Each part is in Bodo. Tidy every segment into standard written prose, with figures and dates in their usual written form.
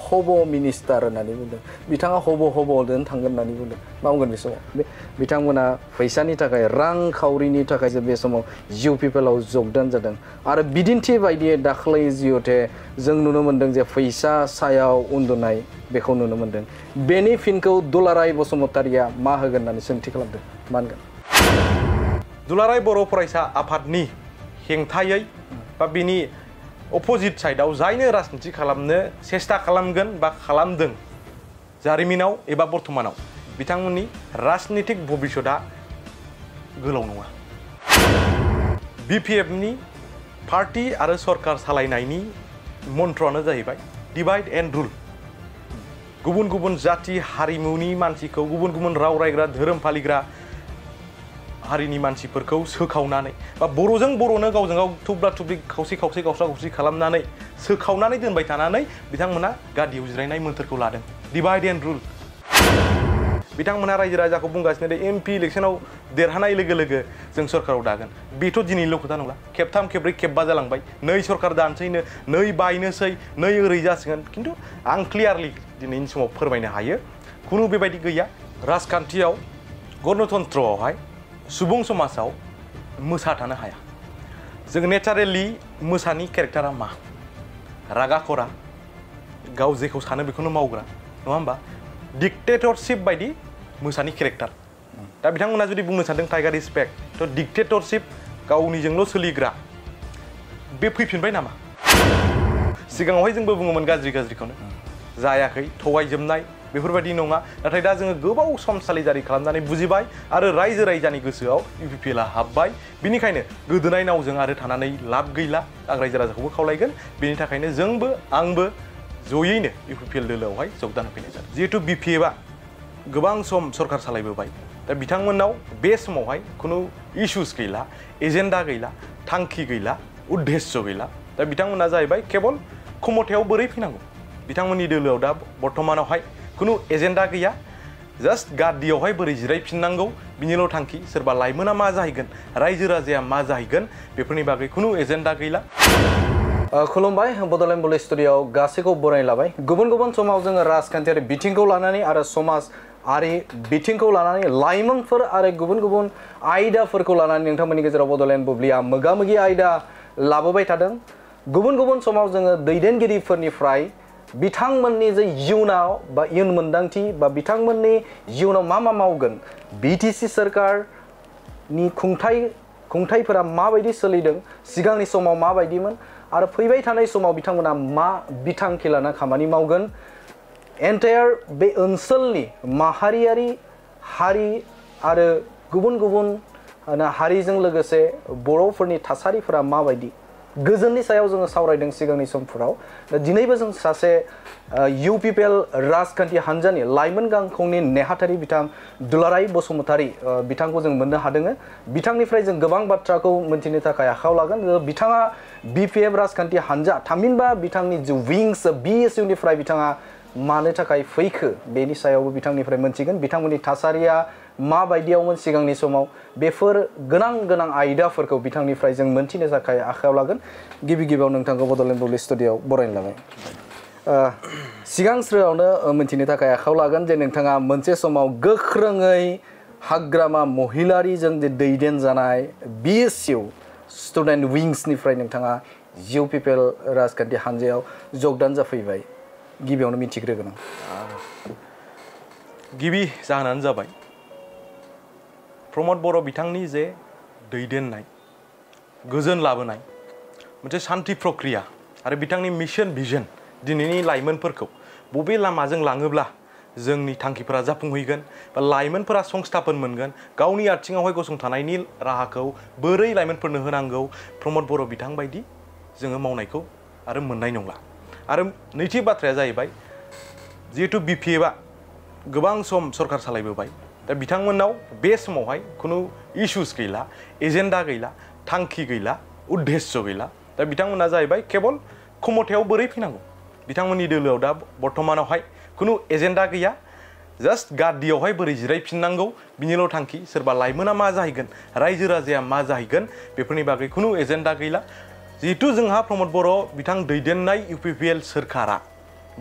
हब मिनिस्टार होननानै बुंदों बिथाङा हब'दों थांगोन होननानै बुंदों मावगोन बे समाव बिथांमोना फैसानि थाखाय रांखावरिनि थाखायसो बे समाव UPPL आव जगदान जादों आरो बिदिन्थि बायदियै दाख्लै जिहते जों नुनो मोन्दों जे फैसा सायाव उन्दुनाय बेखौ नुनो मोन्दों बेनि फिनखौ दुलाराय बसुमतारिया मा होगोन होननानै सोंथि खालामदों मा होनगोन दुलाराय बर' फरायसा आफादनि हेंथायै बा बिनि अपोजिट साइडआव जायनो राजनिति खालामनो सेस्था खालामगोन बा खालामदों जारिमिनाव एबा बर्तमानाव बिथांमोननि राजनितिक भबिष्यतआ गोलाव नङा BPF नि पार्टी आरो सरकार सालायनायनि मन्त्रआनो जाहैबाय डिवाइड एन्ड रुल गुबुन गुबुन जाति हारिमुनि मानसिखौ गुबुन गुबुन राव रायग्रा धोरोम फालिग्रा हारिनि मानसिफोरखौ सोखावनानै बा बर'जों बर'नो गावजों गाव थुब्रा थुब्रि खावसे खावसे गावस्रा गावस्रि खालामनानै सोखावनानै दोनबाय थानानै बिथांमोना गादियाव जिरायनाय मोन्थोरखौ लादों डिवाइड एन्ड रुल बिथांमोना रायजो राजाखौ बुंगासिनो दे MP इलेक्शनाव देरहानाय लोगो लोगो जों सरकाराव दागोन बेथ' दिनैल' खोथा नंला खेबथाम खेब्रै खेबबा जालांबाय नै सरकार दानसैनो नै बायनोसै नै ओरै जासिगोन खिन्थु आं क्लियारलि दिनैनि समाव फोरमायनो हायो खुनु बेबायदि गैया राजखान्थियाव गणतन्त्रआवहाय सुबुं समाजाव मोसा थानो हाया जों नेचारेलि मोसानि केरेक्टारा मा रागा खरा गाव जेखौ सानो बेखौनो मावग्रा नङा होमबा डिक्टेटरशिप बायदि मोसानि केरेक्टार दा बिथांमोना जुदि बुंनो सानदों टाइगार इज बेक थ' डिक्टेटरशिप गावनिजोंल' सोलिग्रा बे फैफिनबाय नामा सिगाङावहाय जोंबो बुङोमोन गाज्रि गाज्रिखौनो जायाखै थगायजोबनाय बेफोरबायदि नङा नाथाय दा जोङो गोबाव सम सालिजारि खालामनानै बुजिबाय आरो रायजो रायजानि गोसोआव UPPL आ हाबबाय बिनिखायनो गोदोनाय नावजों आरो थानानै लाब गैला आं रायजो राजाखौबो खावलायगोन बेनि थाखायनो जोंबो आंबो जयैनो UPPL दोलोआवहाय जगदान होफैनाय जादों जिहेतु BPF आ गोबां सम सरकार सालायबोबाय दा बिथांमोननाव बे समावहाय खुनु इस्युस गैला एजेन्डा गैला थांखि गैला उद्देश्य गैला दा बिथांमोना जाहैबाय केवल क्षमतायाव बोरै फैनांगौ बिथांमोननि दोलोआव दा बर्तमानावहाय खुनु एजेन्डा गैया जास्ट गादियावहाय बोरै जिरायफिननांगौ बिनिल' थांखि सोरबा लाइमोना मा जाहैगोन रायजो राजाया मा जाहैगोन बेफोरनि बागै खुनु एजेन्डा गैला खुलुमबाय बड'लेण्ड बुलेट स्टुडिय'आव गासैखौ बरायना लाबाय गुबुन गुबुन समाव जोङो राजखान्थियारि बिथिंखौ लानानै आरो समाजारि बिथिंखौ लानानै लाइमोनफोर आरो गुबुन गुबुन आयदाफोरखौ लानानै नोंथांमोननि गेजेराव बड'लेण्ड बुब्लिया मोगा मोगि आयदा लाबोबाय थादों गुबुन गुबुन समाव जोङो दैदेनगिरिफोरनिफ्राय बिथांमोननि जे इयुनाव बा इयुन मोन्दांथि बा बिथांमोननि इयुनाव मा मा मावगोन BTC सरकारनि खुंथायफोरा माबायदि सोलिदों सिगांनि समाव माबायदिमोन आरो फैबाय थानाय समाव बिथांमोना मा बिथांखि लाना खामानि मावगोन एन्टायार बे ओनसोलनि माहारियारि हारि आरो गुबुन गुबुन हारिजों लोगोसे बर'फोरनि थासारिफोरा माबायदि गोजोननि सायाव जोङो सावरायदों सिगांनि समफोराव दा दिनैबो जों सासे UPPL राजखान्थि हान्जानि लाइमोन गांखंनि नेहाथारि बिथां दुलाराय बसुमतारी बिथांखौ जों मोननो हादों बिथांनिफ्राय जों गोबां बाथ्राखौ मोनथिनो थाखाय आखायाव लागोन बिथाङा BPF राजखान्थि हान्जा थामहिनबा बिथांनि जे विंस BSU निफ्राय बिथाङा मानो थाखाय फैखो बेनि सायावबो बिथांनिफ्राय मोनथिगोन बिथांमोननि थासारिया माबायदियावमोन सिगांनि समाव बेफोर गोनां आयदाफोरखौ बिथांनिफ्राय जों मोनथिनो थाखाय आखायाव लागोन गिबियाव नोंथांखौ बड'लेण्ड बुब्लिट स्टुडिय'आव बरायना लाबाय सिगांस्रोआवनो मोनथिनो थाखाय आखायाव लागोन जे नोंथाङा मोनसे समाव गोख्रोङै हाग्रामा महिलारिजों जे दैदेनजानाय BSU स्टुडेन्ट विंसनिफ्राय नोंथाङा UPPL राजखान्थि हान्जायाव जगदान जाफैबाय गिबियावनो मिथिग्रोगोन गिबि जाहोनानो जाबाय प्रमद बर' बिथांनि जे दैदेननाय गोजोन लाबोनाय मोनसे शान्ति प्रक्रिया आरो बिथांनि मिशन भिजन दिनैनि लाइमोनफोरखौ बबे लामाजों लाङोब्ला जोंनि थांखिफोरा जाफुंहैगोन बा लाइमोनफोरा संस्थापन मोनगोन गावनि आथिङावहाय गसंथानायनि राहाखौ बोरै लाइमोनफोरनो होनांगौ प्रमद बर' बिथां बायदि जोङो मावनायखौ आरो मोननाय नंला आरो नैथि बाथ्राया जाहैबाय जिहेतु BPF आ गोबां सम सरकार सालायबोबाय दा बिथांमोननाव बे समावहाय खुनु इस्युस गैला एजेन्डा गैला थांखि गैला उद्देश्य गैला दा बिथांमोना जाहैबाय केवल क्षमतायाव बोरै फैनांगौ बिथांमोननि दोलोआव दा बर्तमानावहाय खुनु एजेन्डा गैया जास्ट गादियावहाय बोरै जिरायफिननांगौ बिनिल' थांखि सोरबा लाइमोना मा जाहैगोन रायजो राजाया मा जाहैगोन बेफोरनि बागै खुनु एजेन्डा गैला जिहेतु जोंहा प्रमद बर' बिथां दैदेननाय UPPL सोरखारा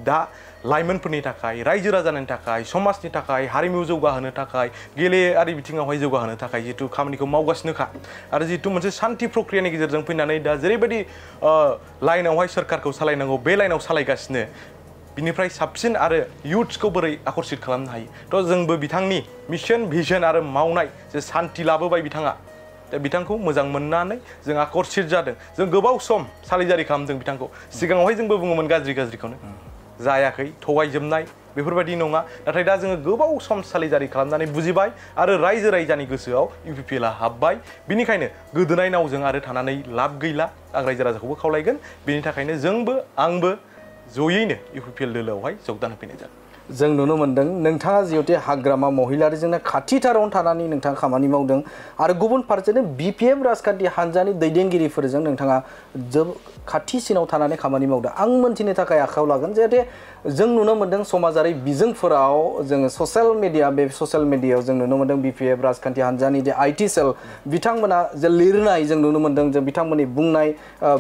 दा लाइमोनफोरनि थाखाय रायजो राजानि थाखाय समाजनि थाखाय हारिमु जौगाहोनो थाखाय गेलेयारि बिथिङावहाय जौगाहोनो थाखाय जितु खामानिखौ मावगासिनोखा आरो जितु मोनसे सान्थि प्रक्रियानि गेजेरजों फैनानै दा जेरैबायदि लाइनावहाय सोरखारखौ सालायनांगौ बे लाइनाव सालायगासिनो बिनिफ्राय साबसिन आरो युथ्सखौ बोरै आकर्षित खालामनो हायो थ' जोंबो बिथांनि मिशन भिजन आरो मावनाय जे सान्थि लाबोबाय बिथाङा दा बिथांखौ मोजां मोननानै जों आकर्षित जादों जों गोबाव सम सालिजारि खालामदों बिथांखौ सिगाङावहाय जोंबो बुङोमोन गाज्रिखौनो जायाखै थगायजोबनाय बेफोरबायदि नङा नाथाय दा जोङो गोबाव सम सालिजारि खालामनानै बुजिबाय आरो रायजो राजानि गोसोआव UPPLआ हाबबाय बिनिखायनो गोदोनाय नावजों आरो थानानै लाब गैला आं रायजो राजाखौबो खावलायगोन बिनि थाखायनो जोंबो आंबो जयैनो UPPL दोलोआवहाय जगदान होफैनाय जादों जों नुनो मोनदों नोंथाङा जिहेतु हाग्रामा महिलारिजोंनो खाथिथारावनो थानानै नोंथाङा खामानि मावदों आरो गुबुन फारसेनो BPF राजखान्थि हान्जानि दैदेनगिरिफोरजों नोंथाङा खाथिसिनाव थानानै खामानि मावदों आं मोनथिनो थाखाय आखायाव लागोन जाहाथे जों नुनो मोनदों समाजारि बिजोंफोराव जोङो ससियेल मिडियायाव जों नुनो मोनदों BPF राजखान्थि हान्जानि जे IT सेल बिथांमोना जे लिरनाय जों नुनो मोनदों जे बिथांमोननि बुंनाय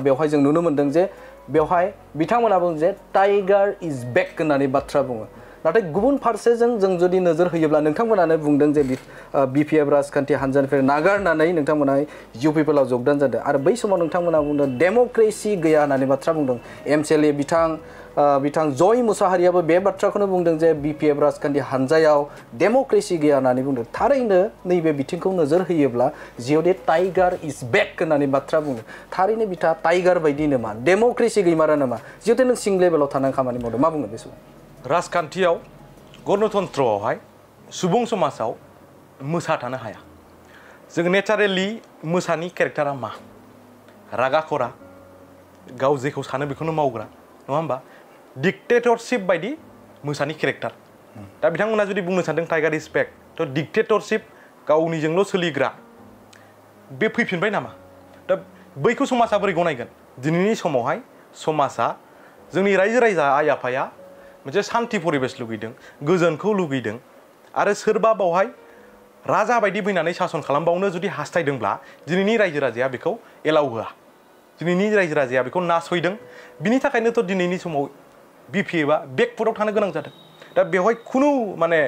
बेवहाय जों नुनो मोनदों जे बेवहाय बिथांमोना बुङो जे टाइगार इज बेक होननानै बाथ्रा बुङो नाथाय गुबुन फारसेजों जों जुदि नोजोर होयोब्ला नोंथांमोनानो बुंदों जे BPF राजखान्थि हान्जानिफ्राय नागारनानै नोंथांमोना UPPLआव जगदान जादों आरो बै समाव नोंथांमोना बुंदों डेम'क्रेसि गैया होननानै बाथ्रा बुंदों MCLA बिथां जय मुसाहारियाबो बे बाथ्राखौनो बुंदों जे BPF राजखान्थि हान्जायाव डेम'क्रेसि गैया होननानै बुंदों थारैनो नैबे बिथिंखौ नोजोर होयोब्ला जिहते टाइगार इज बेक होननानै बाथ्रा बुंदों थारैनो बिथाङा टाइगार बायदि नामा डेम'क्रेसि गैमारा नामा जिहते नों सिं लेभेलाव थानानै खामानि मावदों मा बुङो बे समाव राजखान्थियाव गणतन्त्रआवहाय सुबुं समाजाव मोसा थानो हाया जों नेचारेलि मोसानि केरेक्टारा मा रागा खरा गाव जेखौ सानो बेखौनो मावग्रा नङा होमबा डिक्टेटरशिप बायदि मोसानि केरेक्टार दा बिथांमोना जुदि बुंनो सानदों टाइगार इज बेक थ' डिक्टेटरशिप गावनिजोंल' सोलिग्रा बे फैफिनबाय नामा दा बैखौ समाजा बोरै गनायगोन दिनैनि समावहाय समाजा जोंनि रायजो राजा आइ आफाया मोनसे सान्थि परिबेस लुगैदों गोजोनखौ लुगैदों आरो सोरबा बावहाय राजा बायदि फैनानै सासन खालामबावनो जुदि हास्थायदोंब्ला दिनैनि रायजो राजाया बेखौ एलाउ होआ दिनैनि रायजो राजाया बेखौ नासयदों बिनि थाखायनोथ' दिनैनि समाव BPFआ बेकफुटाव थानो गोनां जादों दा बेवहाय खुनु माने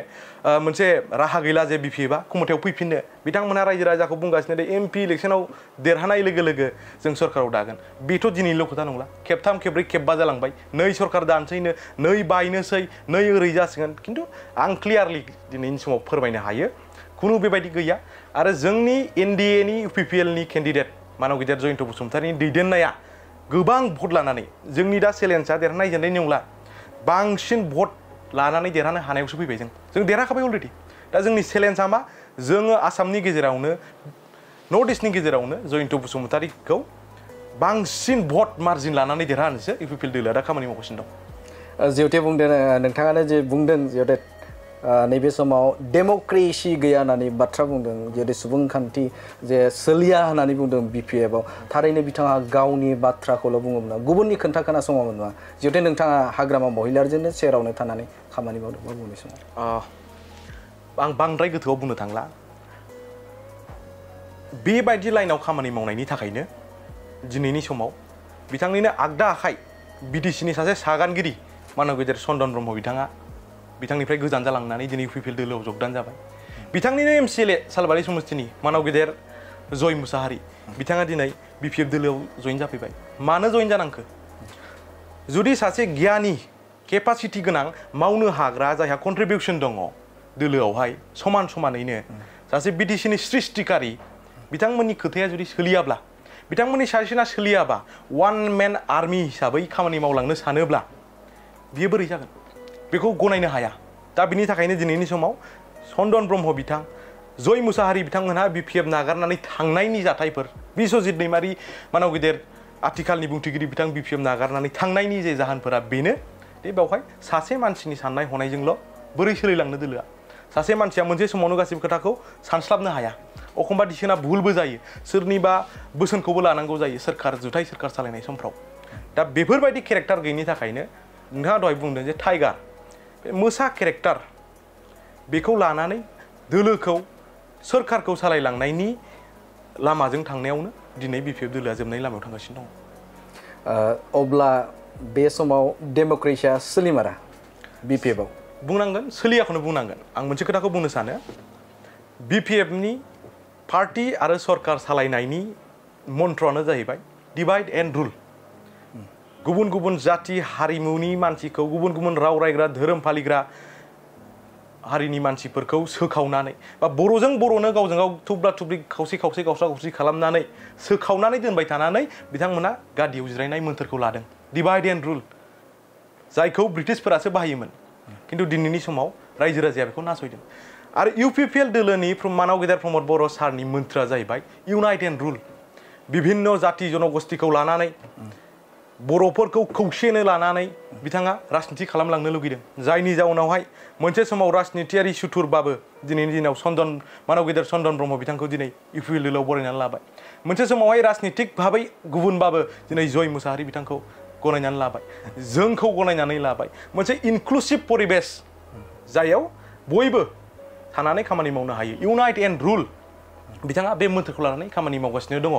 मोनसे राहा गैला जे BPFआ खुमथायाव फैफिननो बिथांमोना रायजो राजाखौ बुंगासिनो दे MP इलेक्सनाव देरहानाय लोगो लोगो जों सरकाराव दागोन बेथ' दिनैनिल' खोथा नंला खेबथाम खेब्रै खेबबा जालांबाय नै सरकार दानसैनो नै बायनोसै नै ओरै जासिगोन खिन्थु आं क्लियारलि दिनैनि समाव फोरमायनो हायो खुनु बेबायदि गैया आरो जोंनि NDAनि UPPLनि केन्डिडेट मानव गिदिर जयन्त बसुमतारिनि दैदेननाया गोबां भट लानानै जोंनि दा चेलेन्जआ देरहानाय जेननाय नंला बांसिन भट लानानै देरहानो हानायावसो फैबाय जों देरहाखाबाय अलरेडि दा जोंनि चेलेन्जआ मा जोङो आसामनि गेजेरावनो नर्थ इस्टनि गेजेरावनो जयन्त बसुमतारिखौ बांसिन भट मार्जिन लानानै देरहानोसो UPPL दोलोआ दा खामानि मावगासिनो दं जिहेतु बुंदों नोंथाङानो जे बुंदों जिहेतु नैबे समाव डेम'क्रेसि गैया होननानै बाथ्रा बुंदों जिहेतु सुबुंखान्थि जे सोलिया होननानै बुंदों BPFआव थारैनो बिथाङा गावनि बाथ्राखौल' बुङोमोन गुबुननि खोथा खोनासङामोन नङा जिहेतु नोंथाङा हाग्रामा महिलारिजोंनो सेरावनो थानानै खामानि मावदों मा बुंनाय समाव आं बांद्राय गोथौआव बुंनो थांला बेबायदि लाइनाव खामानि मावनायनि थाखायनो दिनैनि समाव बिथांनिनो आगदा आखाइ BTCनि सासे सागानगिरि मानव गेदेर चन्दन ब्रह्म बिथाङा बिथांनिफ्राय गोजान जालांनानै दिनै UPPL दोलोआव जगदान जाबाय बिथांनिनो MCLA सालबारि समस्तिनि मानव गेदेर जय मुसाहारि बिथाङा दिनै BPF दोलोआव जइन जाफैबाय मानो जइन जानांखो जुदि सासे गियानि केपासिटि गोनां मावनो हाग्रा जायहा कन्ट्रिबिउसन दङ दोलोआवहाय समान समानैनो सासे BTCनि सृष्टिकारि बिथांमोननि खोथाया जुदि सोलियाब्ला बिथांमोननि साजेसना सोलियाबा वान मेन आर्मि हिसाबै खामानि मावलांनो सानोब्ला बियो बोरै जागोन बेखौ गनायनो हाया दा बिनि थाखायनो दिनैनि समाव चन्दन ब्रह्म बिथां जय मुसाहारि बिथांमोनहा BPF नागारनानै थांनायनि जाथायफोर बिश्वजित दैमारि मानव गेदेर आथिखालनि बुंथिगिरि बिथां BPF नागारनानै थांनायनि जे जाहोनफोरा बेनो दे बेवहाय सासे मानसिनि साननाय हनायजोंल' बोरै सोलिलांनो दोलोआ सासे मानसिया मोनसे समावनो गासिबो खोथाखौ सानस्लाबनो हाया एखमबा डिसिसना भुलबो जायो सोरनिबा बोसोनखौबो लानांगौ जायो जुथाइ सोरखार सालायनाय समफ्राव दा बेफोरबायदि केरेक्टार गैयिनि थाखायनो नोंथाङा दहाय बुंदों जे टाइगार बे मोसा केरेक्टार बेखौ लानानै दोलोखौ सोरखारखौ सालायलांनायनि लामाजों थांनायावनो दिनै BPF दोलोआ जोबनाय लामायाव थांगासिनो दं अब्ला बे समाव डेम'क्रेसिया सोलिमारा BPF आव बुंनांगोन सोलियाखौनो बुंनांगोन आं मोनसे खोथाखौ बुंनो सानो BPF नि पार्टी आरो सरकार सालायनायनि मन्त्रआनो जाहैबाय डिवाइड एन्ड रुल गुबुन गुबुन जाति हारिमुनि मानसिखौ गुबुन गुबुन राव रायग्रा धोरोम फालिग्रा हारिनि मानसिफोरखौ सोखावनानै बा बर'जों बर'नो गावजों गाव थुब्ला थुब्लि खावसे खावसे गावस्रा गावस्रि खालामनानै सोखावनानै दोनबाय थानानै बिथांमोना गादियाव जिरायनाय मोन्थोरखौ लादों डिवाइड एन्ड रुल जायखौ ब्रिटिशफोरासो बाहायोमोन खिन्थु दिनैनि समाव रायजो राजाया बेखौ नासयदों आरो UPPL दोलोनि मानाव गेदेर प्रमद बर' सारनि मोन्थोरा जाहैबाय इउनाइट एन्ड रुल बिभिन्न जाति जनगोष्ठीखौ लानानै बर'फोरखौ खौसेनो लानानै बिथाङा राजनिति खालामलांनो लुगैदों जायनि जाउनावहाय मोनसे समाव राजनितियारि सुथुरबाबो दिनैनि दिनाव मानाव गेदेर चन्दन ब्रह्म बिथांखौ दिनै UPPL दोलोआव बरायनानै लाबाय मोनसे समावहाय राजनितिक भाबै गुबुनबाबो दिनै जय मुसाहारि बिथांखौ गनायनानै लाबाय जोंखौ गनायनानै लाबाय मोनसे इनक्लुसिभ परिबेस जायाव बयबो थानानै खामानि मावनो हायो इउनाइट एन्ड रुल बिथाङा बे मोन्थोरखौ लानानै खामानि मावगासिनो दङ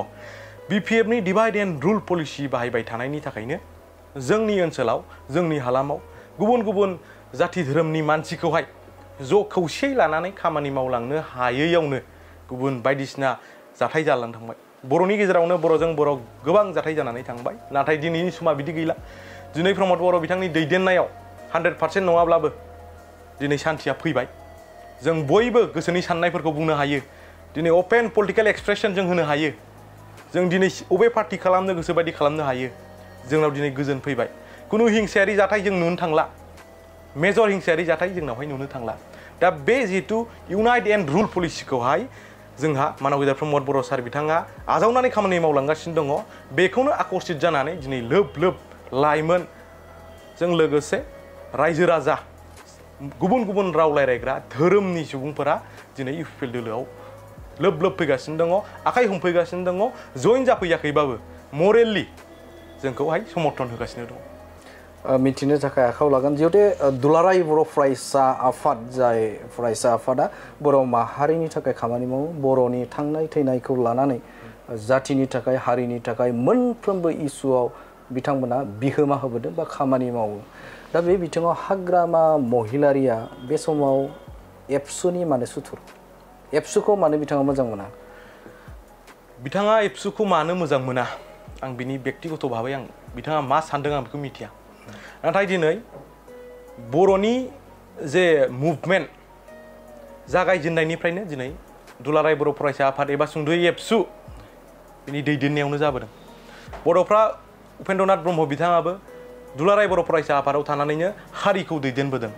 BPF नि डिवाइड एन्ड रुल पलिसि बाहायबाय थानायनि थाखायनो जोंनि ओनसोलाव जोंनि हालामाव गुबुन गुबुन जाति धोरोमनि मानसिखौहाय ज' खौसेयै लानानै खामानि मावलांनो हायैयावनो गुबुन बायदिसिना जाथाय जालांनो थांबाय बर'नि गेजेरावनो बर'जों बर' गोबां जाथाय जानानै थांबाय नाथाय दिनैनि समा बिदि गैला दिनै प्रमद बर' बिथांनि दैदेननायाव 100% नङाब्लाबो दिनै सान्थिया फैबाय जों बयबो गोसोनि साननायफोरखौ बुंनो हायो दिनै अपेन पलिटिकेल एक्सप्रेसन जों होनो हायो जों दिनै अबे पार्टी खालामनो गोसो बायदि खालामनो हायो जोंनाव दिनै गोजोन फैबाय कुनु हिंसायारि जाथाय जों नुनो थांला मेजर हिंसायारि जाथाय जोंनावहाय नुनो थांला दा बे जिहेतु इउनाइट एन्ड रुल पलिसिखौहाय जोंहा मानाव गेदेर प्रमद बर' सार बिथाङा आजावनानै खामानि मावलांगासिनो दङ बेखौनो आकर्षित जानानै दिनै लोब लोब लाइमोनजों लोगोसे रायजो राजा गुबुन गुबुन राव रायज्लायग्रा धोरोमनि सुबुंफोरा दिनै UPPL दोलोआव लोब लोब फैगासिनो दङ आखाइ हमफैगासिनो दङ जइन जाफैयाखैबाबो मरेलि जोंखौहाय समर्थन होगासिनो दङ मिथिनो थाखाय आखायाव लागोन जिहेतु दुलाराय बर' फरायसा आफाद जाय फरायसा आफादा बर' माहारिनि थाखाय खामानि मावो बर'नि थांनाय थैनायखौ लानानै जातिनि थाखाय हारिनि थाखाय मोनफ्रोमबो इस्युआव बिथांमोना बिहोमा होबोदों बा खामानि मावो दा बे बिथिङाव हाग्रामा महिलारिया बे समाव एबसुनि माने सुथुर एबसुखौ मानो बिथाङा मोजां मोना बिथाङा एबसुखौ मानो मोजां मोना आं बिनि व्यक्तिगत भाबै आं बिथाङा मा सानदों आं बेखौ मिथिया नाथाय दिनै बर'नि जे मुभमेन्ट जागायजेननायनिफ्रायनो दिनै दुलाराय बर' फरायसा आफाद एबा सुंद'यै एबसु बिनि दैदेननायावनो जाबोदों बर'फ्रा उपेन्द्रनाथ ब्रह्म बिथाङाबो दुलाराय बर' फरायसा आफादाव थानानैनो हारिखौ दैदेनबोदों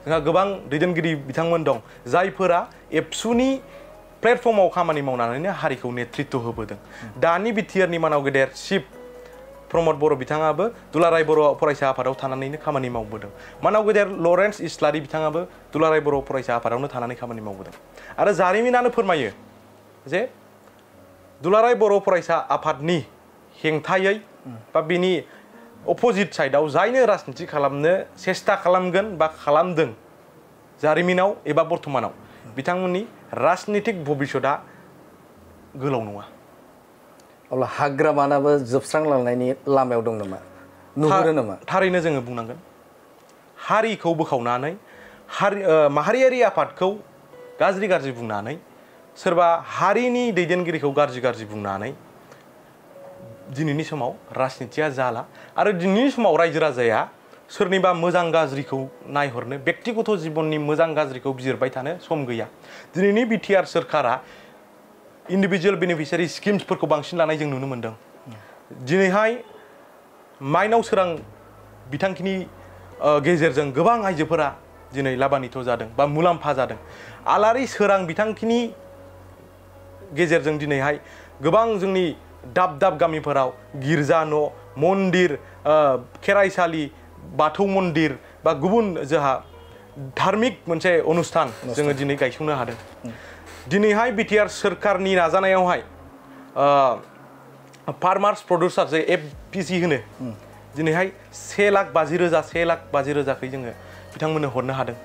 जोंहा गोबां दैदेनगिरि बिथांमोन दं जायफोरा एबसुनि प्लेटफर्माव खामानि मावनानैनो हारिखौ नेतृत्व होबोदों दानि बिटिआरनि मानाव गेदेर चिफ प्रमद बर' बिथाङाबो दुलाराय बर' फरायसा आफादाव थानानैनो खामानि मावबोदों मानाव गेदेर लरेन्स इस्लारि बिथाङाबो दुलाराय बर' फरायसा आफादावनो थानानै खामानि मावबोदों आरो जारिमिनानो फोरमायो जे दुलाराय बर' फरायसा आफादनि हेंथायै बा बिनि अपोजिट साइडआव जायनो राजनिति खालामनो सेस्था खालामगोन बा खालामदों जारिमिनाव एबा बर्तमानाव बिथांमोननि राजनितिक भबिष्यतआ गोलाव नङा अब्ला हाग्रामानाबो जोबस्रांलांनायनि लामायाव दं नामा नुहुरो नामा थारैनो जोङो बुंनांगोन हारिखौ बोखावनानै माहारियारि आफादखौ गाज्रि गाज्रि बुंनानै सोरबा हारिनि दैदेनगिरिखौ गाज्रि गाज्रि बुंनानै दिनैनि समाव राजनितिया जाला आरो दिनैनि समाव रायजो राजाया सोरनिबा मोजां गाज्रिखौ नायहरनो व्यक्तिगत जिबननि मोजां गाज्रिखौ बिजिरबाय थानो सम गैया दिनैनि बिटिआर सोरखारा इन्डिभिजुवेल बेनिफिसियारि स्किम्सफोरखौ बांसिन लानाय जों नुनो मोन्दों दिनैहाय माइनाव सोरां बिथांखिनि गेजेरजों गोबां आइजोफोरा दिनै लाभान्वित जादों बा मुलाम्फा जादों आलारि सोरां बिथांखिनि गेजेरजों दिनैहाय गोबां जोंनि दाब दाब गामिफोराव गिर्जा न' मन्दिर खेराइसालि बाथौ मन्दिर बा गुबुन जोंहा धार्मिक मोनसे अनुस्थान जोङो दिनै गायसंनो हादों दिनैहाय बिटिआर सोरखारनि नाजानायावहाय फार्मार्स प्रडिउसार जे एफपिसि होनो दिनैहाय 1,50,000 जोङो बिथांमोननो हरनो हादों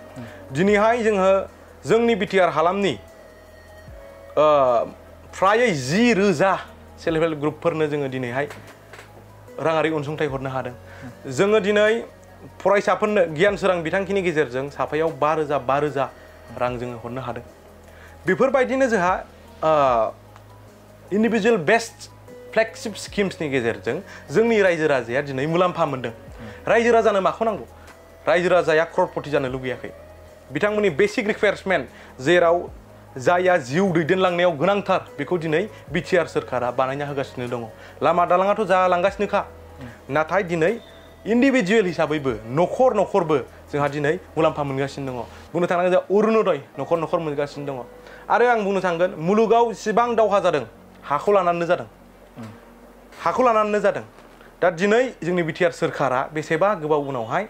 दिनैहाय जोङो जोंनि बिटिआर हालामनि फ्रायै 10,000 सेल्फ हेल्प ग्रुपफोरनो जोङो दिनैहाय राङारि अनसुंथाइ हरनो हादों जोङो दिनै फरायसाफोरनो गियान सोरां बिथांखिनि गेजेरजों साफायाव 5,000 रां जोङो हरनो हादों बेफोरबायदिनो जोंहा इन्डिभिजुअल बेस्ट फ्लेगशिप स्किम्सनि गेजेरजों जोंनि रायजो राजाया दिनै मुलाम्फा मोनदों रायजो राजानो माखौ नांगौ रायजो राजाया क्ररपति जानो लुगैयाखै बिथांमोननि बेसिक रिक्वायरमेन्ट जेराव जायहा जिउ दैदेनलांनायाव गोनांथार बेखौ दिनै बिटिआर सोरखारा बानायना होगासिनो दङ लामा दालाङाथ' जालांगासिनोखा नाथाय दिनै इन्डिभिजुअल हिसाबैबो न'खरबो जोंहा दिनै मुलाम्फा मोनगासिनो दङ बुंनो थाङोब्ला जोंहा अरुणोदय न'खर मोनगासिनो दङ आरो आं बुंनो थांगोन मुलुगाव जेसेबां दावहा जादों हाखौ लानानैनो जादों दा दिनै जोंनि बिटिआर सोरखारा बेसेबा गोबाव उनावहाय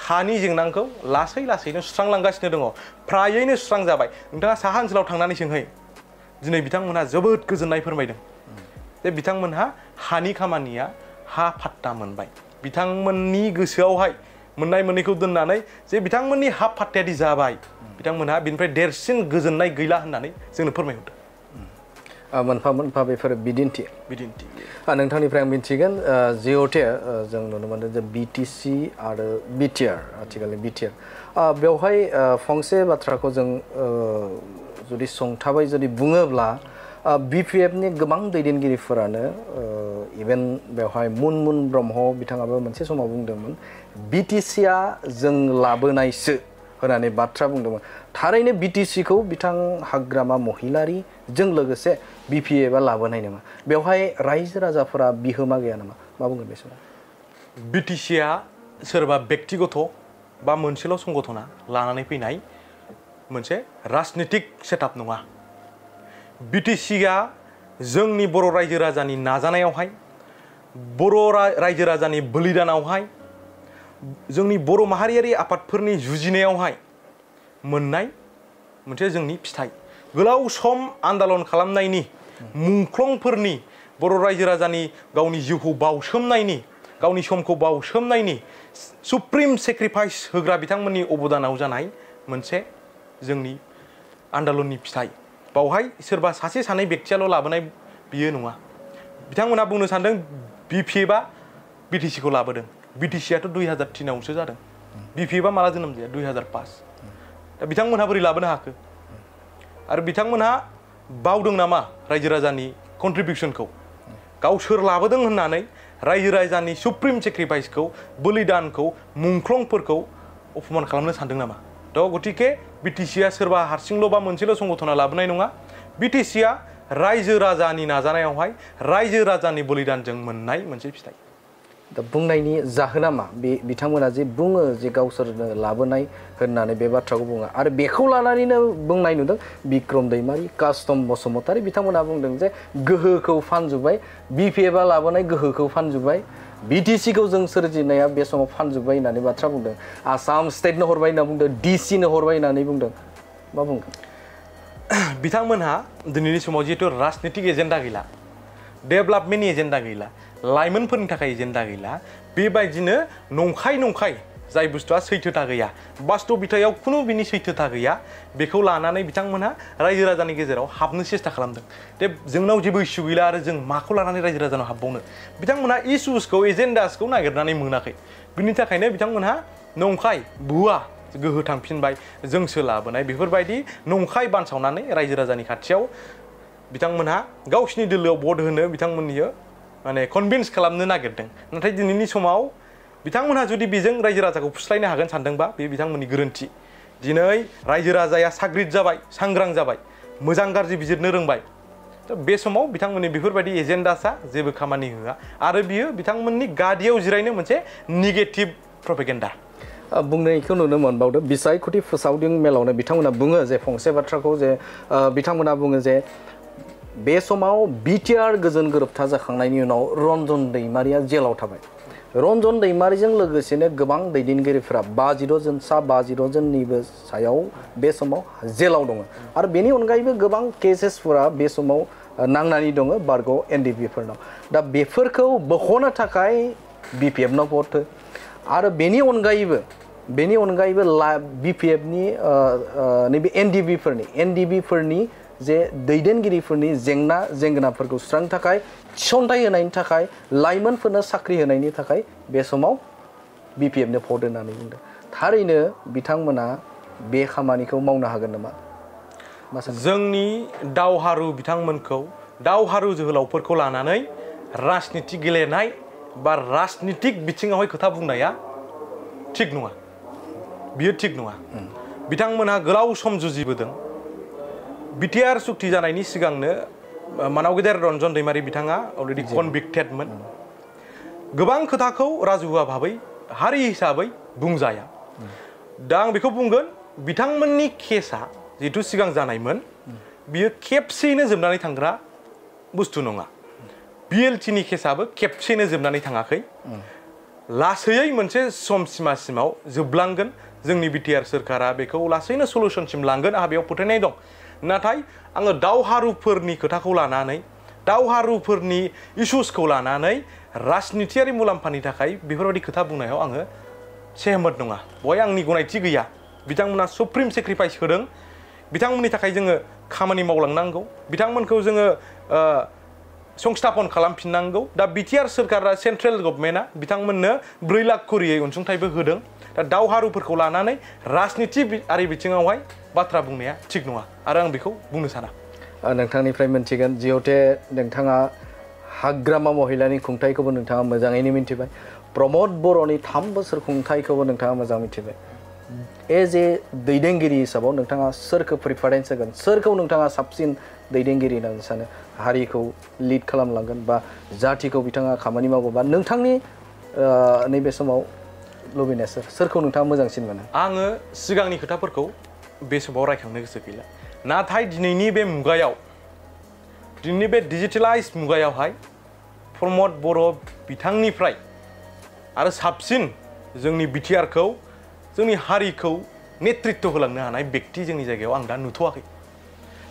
हानि जेंनाखौ लासैनो सुस्रांलांगासिनो दङ फ्रायैनो सुस्रांजाबाय नोंथाङा साहा ओनसोलाव थांनानै सोंहै दिनै बिथांमोनहा जोबोद गोजोननाय फोरमायदों जे बिथांमोनहा हानि खामानिया हा फाट्टा मोनबाय बिथांमोननि गोसोआवहाय मोननाय मोननैखौ दोननानै जे बिथांमोननि हा फाट्टायादि जाबाय बिथांमोनहा बिनिफ्राय देरसिन गोजोननाय गैला होननानै जोंनो फोरमायहरदों मोनफा बेफोर बिदिन्थि नोंथांनिफ्राय आं मिन्थिगोन जिहेतु जों नुनो मोनदों जे बिटिसि आरो बिटिआर आथिखालनि बिटिआर बेवहाय फंसे बाथ्राखौ जों जुदि सुंथाबै जुदि बुङोब्ला बिपिएफनि गोबां दैदेनगिरिफोरानो इभेन बेवहाय मुनमुन ब्रह्म बिथाङाबो मोनसे समाव बुंदोंमोन बिटिसिआ जों लाबोनायसो होननानै बाथ्रा बुंदोंमोन थारैनो बिटिसिखौ बिथां हाग्रामा महिलारिजों लोगोसे बिपिएफआ लाबोनाय नङा बेवहाय रायजो राजाफोरा बिहोमा गैया नामा मा बुंगोन बे समाव बिटिसिआ सोरबा बेक्तिगत बा मोनसेल' संगठना लानानै फैनाय मोनसे राजनितिक सेटआप नङा बिटिसिआ जोंनि बर' रायजो राजानि नाजानायावहाय बर' रायजो राजानि बलिदानावहाय जोंनि बर' माहारियारि आफादफोरनि जुजिनायावहाय मोननाय मोनसे जोंनि फिथाइ गोलाव सम आन्दालन खालामनायनि मुंख्लंफोरनि बर' रायजो राजानि गावनि जिउखौ बावसोमनायनि गावनि समखौ बावसोमनायनि सुप्रिम सेक्रिफाइस होग्रा बिथांमोननि अबदानाव जानाय मोनसे जोंनि आन्दालननि फिथाइ बावहाय सोरबा सासे सानै बेक्तियाल' लाबोनाय बियो नङा बिथांमोनहा बुंनो सानदों बिपिएफआ बिटिसिखौ लाबोदों बिटिसिआथ' 2003आवसो जादों बिपिएफआ माला जोनोम जाया 2005 दा बिथांमोनहा बोरै लाबोनो हाखो आरो बिथांमोनहा बावदों नामा रायजो राजानि कन्ट्रिबिउसनखौ गावसोर लाबोदों होननानै रायजो राजानि सुप्रिम सेक्रिफाइसखौ बलिदानखौ मुंख्लंफोरखौ अपमान खालामनो सानदों नामा थ' गतिके बिटिसिआ सोरबा हारसिंल' बा मोनसेल' संगठना लाबोनाय नङा बिटिसिआ रायजो राजानि नाजानायावहाय रायजो राजानि बलिदानजों मोननाय मोनसे फिथाइ दा बुंनायनि जाहोना मा बे बिथांमोना जे बुङो जे गावसोरनो लाबोनाय होननानै बे बाथ्राखौ बुङो आरो बेखौ लानानैनो बुंनाय नुदों बिक्रम दैमारि कास्टम बसुमतारी बिथांमोना बुंदों जे गोहोखौ फानजुबबाय बिपिएफआ लाबोनाय गोहोखौ फानजुबबाय बिटिसिखौ जों सोरजिनाया बे समाव फानजुबबाय होननानै बाथ्रा बुंदों आसाम स्टेटनो हरबाय होनना बुंदों डिसिनो हरबाय होननानै बुंदों मा बुंगोन बिथांमोनहा दिनैनि समाव जिहेतु राजनितिक एजेन्डा गैला डेभेलपमेन्टनि एजेन्डा गैला लाइमोनफोरनि थाखाय एजेन्डा गैला बेबायदिनो नंखाय जाय बुस्थुआ सैथोता गैया बास्तब बिथायाव खुनु बिनि सैथोता गैया बेखौ लानानै बिथांमोनहा रायजो राजानि गेजेराव हाबनो सेस्था खालामदों दे जोंनाव जेबो इस्यु गैला आरो जों माखौ लानानै रायजो राजानाव हाबबावनो बिथांमोनहा इस्युसखौ एजेन्डासखौ नागिरनानै मोनाखै बिनि थाखायनो बिथांमोनहा नंखाय भुवा गोहो थांफिनबाय जोंसो लाबोनाय बेफोरबायदि नंखाय बानसावनानै रायजो राजानि खाथियाव बिथांमोनहा गावसिनि दोलोआव भट होनो बिथांमोननियो माने कनभिन्स खालामनो नागिरदों नाथाय दिनैनि समाव बिथांमोनहा जुदि बेजों रायजो राजाखौ फुस्लायनो हागोन सानदोंबा बे बिथांमोननि गोरोन्थि दिनै रायजो राजाया साग्रिद जाबाय सांग्रां जाबाय मोजां गाज्रि बिजिरनो रोंबाय बे समाव बिथांमोननि बेफोरबायदि एजेन्डासा जेबो खामानि होआ आरो बियो बिथांमोननि गादियाव जिरायनो मोनसे नेगेटिभ प्रपेगेन्डा बुंनायखौ नुनो मोनबावदों बिसायख'थि फोसावदिं मेलावनो बिथांमोना बुङो जे फंसे बाथ्राखौ जे बिथांमोना बुङो जे बे समाव बिटिआर गोजोन गोरोबथा जाखांनायनि उनाव रन्जन दैमारिया जेलाव थाबाय रन्जन दैमारिजों लोगोसेनो गोबां दैदेनगिरिफोरा 52 जन सा 52 जननिबो सायाव बे समाव जेलाव दङ आरो बेनि अनगायैबो गोबां केसेसफोरा बे समाव नांनानै दङ बारग' एनडिपिफोरनाव दा बेफोरखौ बख'नो थाखाय बिपिएफनाव भट हो आरो बेनि अनगायैबो बिपिएफनि नैबे एनडिबिफोरनि जे दैदेनगिरिफोरनि जेंना जेंगोनाफोरखौ सुस्रांनो थाखाय थिसनथाइ होनायनि थाखाय लाइमोनफोरनो साख्रि होनायनि थाखाय बे समाव BPF नो भट होननानै बुंदों थारैनो बिथांमोना बे खामानिखौ मावनो हागोन नामा जोंनि दावहारु बिथांमोनखौ दावहारु जोहोलावफोरखौ लानानै राजनिति गेलेनाय बा राजनितिक बिथिङावहाय खोथा बुंनाया थिग नङा बियो थिग नङा बिथांमोनहा गोलाव सम जुजिबोदों बिटिआर सुक्ति जानायनि सिगांनो मानाव गेदेर रन्जन दैमारि बिथाङा अलरेडि कनभिक्टेडमोन गोबां खोथाखौ राजुहुवा भाबै हारि हिसाबै बुंजाया दा आं बेखौ बुंगोन बिथांमोननि केसआ जिहेतु सिगां जानायमोन बियो खेबसेयैनो जोबनानै थांग्रा बुस्थु नङा BLTनि केसआबो खेबसेयैनो जोबनानै थाङाखै लासैयै मोनसे समसिमासिमाव जोबलांगोन जोंनि बिटिआर सोरखारा बेखौ लासैनो सलुसनसिम लांगोन आंहा बेयाव फोथायनाय दं नाथाय आङो दावहारुफोरनि खोथाखौ लानानै दावहारुफोरनि इस्युसखौ लानानै राजनितियारि मुलाम्फानि थाखाय बेफोरबायदि खोथा बुंनायाव आङो सेहमत नङा बहाय आंनि गनायथि गैया बिथांमोना सुप्रिम सेक्रिफाइस होदों बिथांमोननि थाखाय जोङो खामानि मावलांनांगौ बिथांमोनखौ जोङो संस्थापन खालामफिननांगौ दा बिटिआर सोरखारा सेन्ट्रेल गभर्नमेन्टआ बिथांमोननो 4 लाख करियै अनसुंथाइबो होदों दा दावहारुफोरखौ लानानै राजनितियारि बिथिङावहाय बाथ्रा बुंनाया थिग नङा आरो आं बेखौ बुंनो साना नोंथांनिफ्राय मोनथिगोन जिहेतु नोंथाङा हाग्रामा महिलानि खुंथायखौबो नोंथाङा मोजाङैनो मिथिबाय प्रमद बर'नि 3 बोसोर खुंथायखौबो नोंथाङा मोजां मिथिबाय एज ए दैदेनगिरि हिसाबाव नोंथाङा सोरखौ प्रिफारेन्स होगोन सोरखौ नोंथाङा साबसिन दैदेनगिरि होननानै सानो हारिखौ लिड खालामलांगोन बा जातिखौ बिथाङा खामानि मावोबा नोंथांनि नैबे समाव लुबैनाया सोरखौ नोंथाङा मोजांसिन मोनो आङो सिगांनि खोथाफोरखौ बे समाव रायखांनो गोसो गैला नाथाय दिनैनि बे मुगायाव दिनैनि बे डिजिटेलाइज मुगायावहाय प्रमद बर' बिथांनिफ्राय आरो साबसिन जोंनि बिटिआरखौ जोंनि हारिखौ नेतृत्व होलांनो हानाय व्यक्ति जोंनि जायगायाव आं दा नुथ'वाखै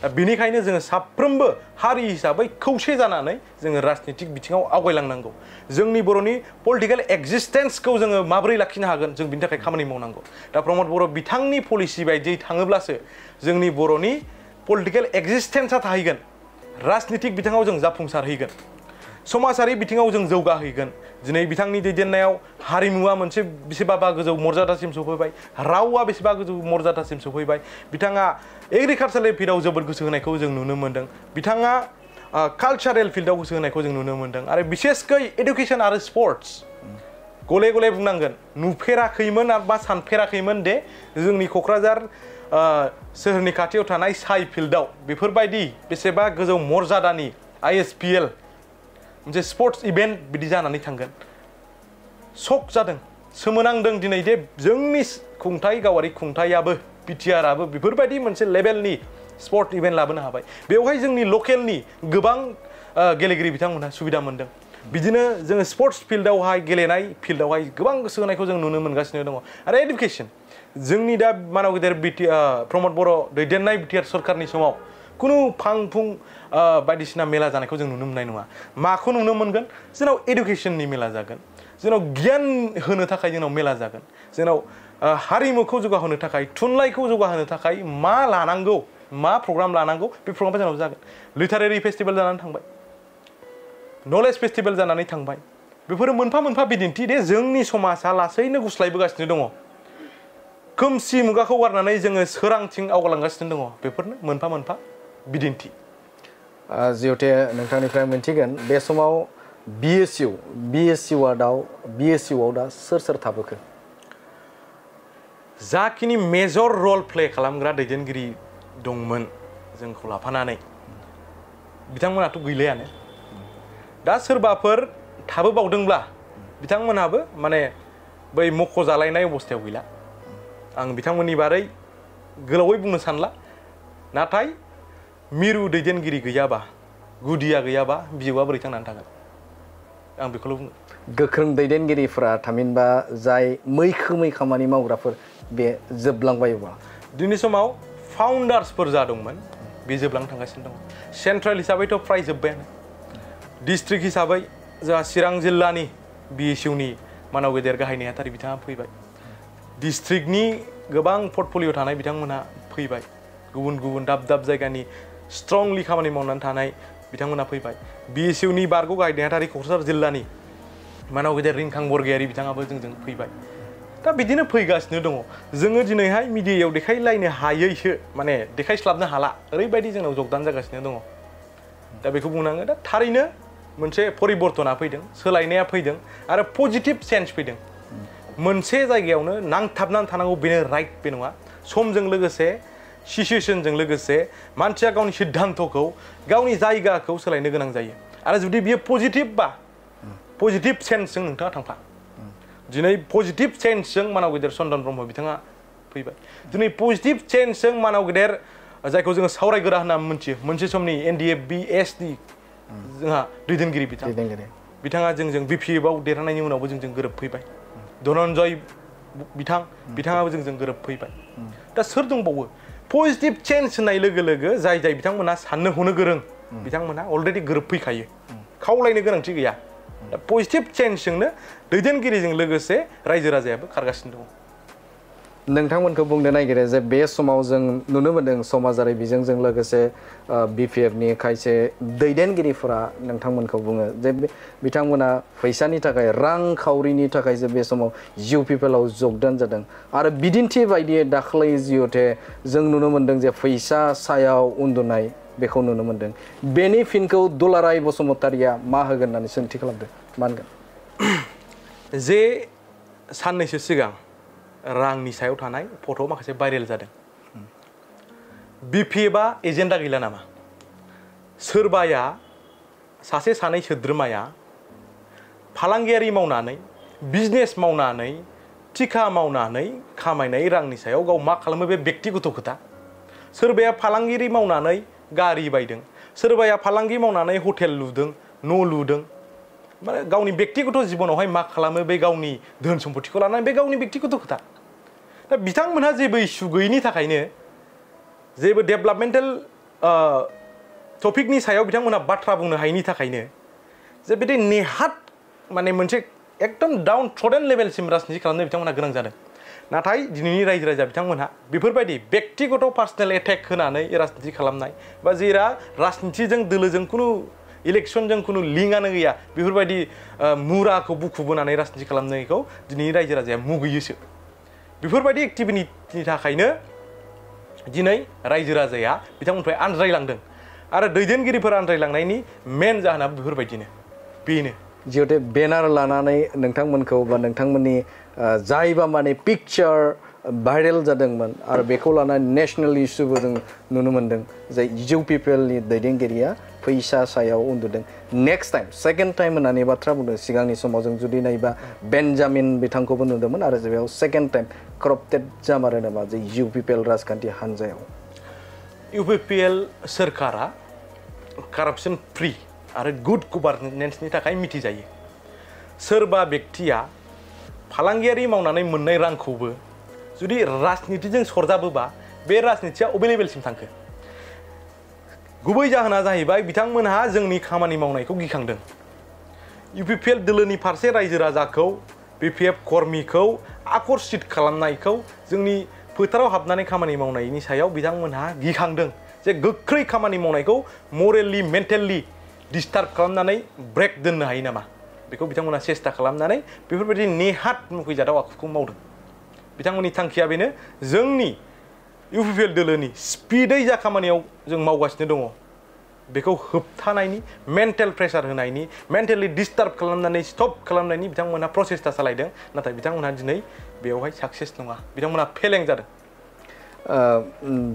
दा बेनिखायनो जोङो साफ्रोमबो हारि हिसाबै खौसे जानानै जोङो राजनितिक बिथिङाव आवगायलांनांगौ जोंनि बर'नि पलिटिकेल एक्जिस्टेन्सखौ जोङो माबोरै लाखिनो हागोन जों बिनि थाखाय खामानि मावनांगौ दा प्रमद बर' बिथांनि पलिसि बायदियै थाङोब्लासो जोंनि बर'नि पलिटिकेल एक्जिस्टेन्सआ थाहैगोन राजनितिक बिथिङाव जों जाफुंसारहैगोन समाजारि बिथिङाव जों जौगाहैगोन दिनै बिथांनि दैदेननायाव हारिमुवा मोनसे बेसेबाबा गोजौ मर्यादासिम सफैबाय रावा बेसेबा गोजौ मर्यादासिम सफैबाय बिथाङा एग्रिकालचारेल फिल्डआव जोबोद गोसो होनायखौ जों नुनो मोन्दों बिथाङा कालचारेल फिल्डआव गोसो होनायखौ जों नुनो मोन्दों आरो बिसेसकै एडुकेसन आरो स्पर्ट्स गले गले बुंनांगोन नुफेराखैमोन बा सानफेराखैमोन दे जोंनि क'क्राझार सोहोरनि खाथियाव थानाय साइ फिल्डआव बेफोरबायदि बेसेबा गोजौ मर्यादानि ISPL मोनसे स्पर्ट्स इभेन्ट बिदि जानानै थांगोन शक जादों सोमोनांदों दिनै दे जोंनि खुंथाय गावारि खुंथायाबो बिटिआरआबो बेफोरबायदि मोनसे लेभेलनि स्पर्ट इभेन्ट लाबोनो हाबाय बेवहाय जोंनि लकेलनि गोबां गेलेगिरि बिथांमोनहा सुबिदा मोन्दों बिदिनो जोङो स्पर्ट्स फिल्डआवहाय गेलेनाय फिल्डआवहाय गोबां गोसो होनायखौ जों नुनो मोनगासिनो दङ आरो एडुकेसन जोंनि दा मानाव गेदेर प्रमद बर' दैदेननाय बिटिआर सरकारनि समाव खुनु फांफुं बायदिसिना मेला जानायखौ जों नुनो मोननाय नङा माखौ नुनो मोनगोन जोंनाव एडुकेसननि मेला जागोन जोंनाव गियान होनो थाखाय जोंनाव मेला जागोन जोंनाव हारिमुखौ जौगाहोनो थाखाय थुनलाइखौ जौगाहोनो थाखाय मा लानांगौ मा प्रग्राम लानांगौ बे प्रग्रामा जोंनाव जागोन लिटारेरि फेस्टिभेल जानानै थांबाय नलेज फेस्टिभेल जानानै थांबाय बेफोरो मोनफा मोनफा बिदिन्थि दे जोंनि समाजा लासैनो गुस्लायबोगासिनो दङ खोमसि मुगाखौ गारनानै जोङो सोरांथिं आवगायलांगासिनो दङ बेफोरनो मोनफा मोनफा बिदिन्थि जिहेतु नोंथांनिफ्राय मोनथिगोन बे समाव BSUआव दा सोर थाबोखो जाखिनि मेजर रल प्ले खालामग्रा दैदेनगिरि दंमोन जोंखौ लाफानानै बिथांमोनाथ' गैलायानो दा सोरबाफोर थाबोबावदोंब्ला बिथांमोनहाबो माने बै मख'जालायनाय अबस्थायाव गैला आं बिथांमोननि बारै गोलावै बुंनो सानला नाथाय मिरु दैदेनगिरि गैयाबा गुदिया गैयाबा बिजौआ बोरै थांनानै थागोन आं बेखौल' बुङो गोख्रों दैदेनगिरिफोरा थामहिनबा जाय मैखोमै खामानि मावग्राफोर बे जोबलांबायबा दिनै समाव फाउन्डार्सफोर जा दंमोन बे जोबलांनो थांगासिनो दङ सेन्ट्रेल हिसाबैथ' फ्राय जोब्बायानो डिस्ट्रिक्ट हिसाबै जोंहा चिरां जिल्लानि BSUनि मानाव गेदेर गाहाय नेहाथारि बिथाङा फैबाय डिस्ट्रिक्टनि गोबां पर्टफलिय' थानाय बिथांमोनहा फैबाय गुबुन गुबुन दाब दाब जायगानि स्ट्रंलि खामानि मावनानै थानाय बिथांमोना फैबाय BSU नि बारग' गाहाय नेहाथारि क'क्राझार जिल्लानि मानाव गेदेर रिंखां बरगयारि बिथाङाबो जोंजों फैबाय दा बिदिनो फैगासिनो दङ जोङो दिनैहाय मिडियायाव देखायलायनो हायैसो माने देखायस्लाबनो हाला ओरैबायदि जोंनाव जगदान जागासिनो दङ दा बेखौ बुंनाङो दा थारैनो मोनसे परिबर्तना फैदों सोलायनाया फैदों आरो पजिटिभ चेन्ज फैदों मोनसे जायगायावनो नांथाबनानै थानांगौ बेनो राइट बे नङा समजों लोगोसे सिचुएशनजों लोगोसे मानसिया गावनि सिद्धान्तखौ गावनि जायगाखौ सोलायनो गोनां जायो आरो जुदि बियो पजिटिभ बा पजिटिभ सेन्सजों नोंथाङा थांफा दिनै पजिटिभ चेन्जजों मानाव गेदेर चन्दन ब्रह्म बिथाङा फैबाय दिनै पजिटिभ चेन्जजों मानाव गेदेर जायखौ जोङो सावरायगोरा होनना मिथियो मोनसे समनि NDFBS नि जोंहा दैदेनगिरि बिथाङा जोंजों BPF आव देरहानायनि उनावबो जोंजों गोरोबफैबाय धनन्जय बिथाङाबो जोंजों गोरोबफैबाय दा सोर दंबावो पजिटिभ चेन्ज होननाय लोगो लोगो जाय बिथांमोना साननो हनो गोरों बिथांमोना अलरेडि गोरोबफैखायो खावलायनो गोनांथि गैया दा पजिटिभ चेन्जजोंनो दैदेनगिरिजों लोगोसे रायजो राजायाबो खारगासिनो दङ नोंथांमोनखौ बुंनो नागिरो जे बे समाव जों नुनो मोन्दों समाजारि बिजोंजों लोगोसे BPF नि खायसे दैदेनगिरिफोरा नोंथांमोनखौ बुङो जे बिथांमोना फैसानि थाखाय रांखावरिनि थाखाय जे बे समाव UPPL आव जगदान जादों आरो बिदिन्थि बायदियै दाख्लै जिहते जों नुनो मोन्दों जे फैसा सायाव उन्दुनाय बेखौ नुनो मोन्दों बेनि फिनखौ दुलाराय बसुमतारिया मा होगोन होननानै सोंथि खालामदों मा होनगोन जे साननैसो सिगां रांनि सायाव थानाय फट' माखासे भाइरेल जादों BPF आ एजेन्डा गैला नामा सोरबाया सासे सानै सोद्रोमाया फालांगियारि मावनानै बिजनेस मावनानै थिखा मावनानै खामायनाय रांनि सायाव गाव मा खालामो बे बेक्तिगत खोथा सोरबाया फालांगिरि मावनानै गारि बायदों सोरबाया फालांगि मावनानै हटेल लुदों न' लुदों माने गावनि बेक्तिगत जिबनावहाय मा खालामो बे गावनि धोन सम्पथिखौ लानानै बे गावनि बेक्तिगत खोथा दा बिथांमोनहा जेबो इस्यु गैयिनि थाखायनो जेबो डेभेलपमेन्टेल टपिकनि सायाव बिथांमोनहा बाथ्रा बुंनो हायिनि थाखायनो जे बिदि नेहात माने मोनसे एकदम डाउन ट्रडेन लेभेलसिम राजनिति खालामनो बिथांमोनहा गोनां जादों नाथाय दिनैनि रायजो राजा बिथांमोनहा बेफोरबायदि बेक्तिगत पार्सनेल एटेक होनानै राजनिति खालामनाय बा जेरा राजनितिजों दोलोजों खुनु इलेक्शनजों खुनु लिंकआनो गैया बेफोरबायदि मुराखौ बुखुबोनानै राजनिति खालामनायखौ दिनैनि रायजो राजाया मुगैयोसो बेफोरबायदि एक्टिभिटिनि थाखायनो दिनै रायजो राजाया बिथांमोननिफ्राय आनज्रायलांदों आरो दैदेनगिरिफोर आनज्रायलांनायनि मेन जाहोना बेफोरबायदिनो बेनो जिहेतु बेनार लानानै नोंथांमोनखौ बा नोंथांमोननि जायबा माने पिक्चार भाइरेल जादोंमोन आरो बेखौ लानानै नेशनेल इस्युबो जों नुनो मोन्दों जे UPPL नि दैदेनगिरिया फैसा सायाव उन्दुदों नेक्स्ट टाइम सेकेन्ड टाइम होननानै बाथ्रा बुंदों सिगांनि समाव जों जुदि नायोबा बेन्जामिन बिथांखौबो नुदोंमोन आरो बेयाव सेकेन्ड टाइम करप्टेड जामारो नामा जे UPPL राजखान्थि हान्जायाव UPPL सोरखारा कारापसन फ्रि आरो गुड गभार्नेन्सनि थाखाय मिथिजायो सोरबा बेक्तिया फालांगियारि मावनानै मोननाय रांखौबो जुदि राजनितिजों सरजाबोबा बे राजनितिया अबे लेभेलसिम थांखो गुबै जाहोना जाहैबाय बिथांमोनहा जोंनि खामानि मावनायखौ गिखांदों UPPL दोलोनि फारसे रायजो राजाखौ BPF कर्मिखौ आकर्षित खालामनायखौ जोंनि फोथाराव हाबनानै खामानि मावनायनि सायाव बिथांमोनहा गिखांदों जे गोख्रै खामानि मावनायखौ मरेलि मेन्टेलि डिस्टार्ब खालामनानै ब्रेक दोननो हायो नामा बेखौ बिथांमोना सेस्था खालामनानै बेफोरबायदि नेहात मुखैजाथाव आखुखौ मावदों बिथांमोननि थांखिया बेनो जोंनि UPPL दोलोनि स्पिडै जा खामानियाव जों मावगासिनो दङ बेखौ होबथानायनि मेन्टेल प्रेसार होनायनि मेन्टेलि डिस्टार्ब खालामनानै स्टप खालामनायनि बिथांमोनहा प्रसेस्टा सालायदों नाथाय बिथांमोनहा दिनै बेवहाय साक्सेस नङा बिथांमोनहा फेलें जादों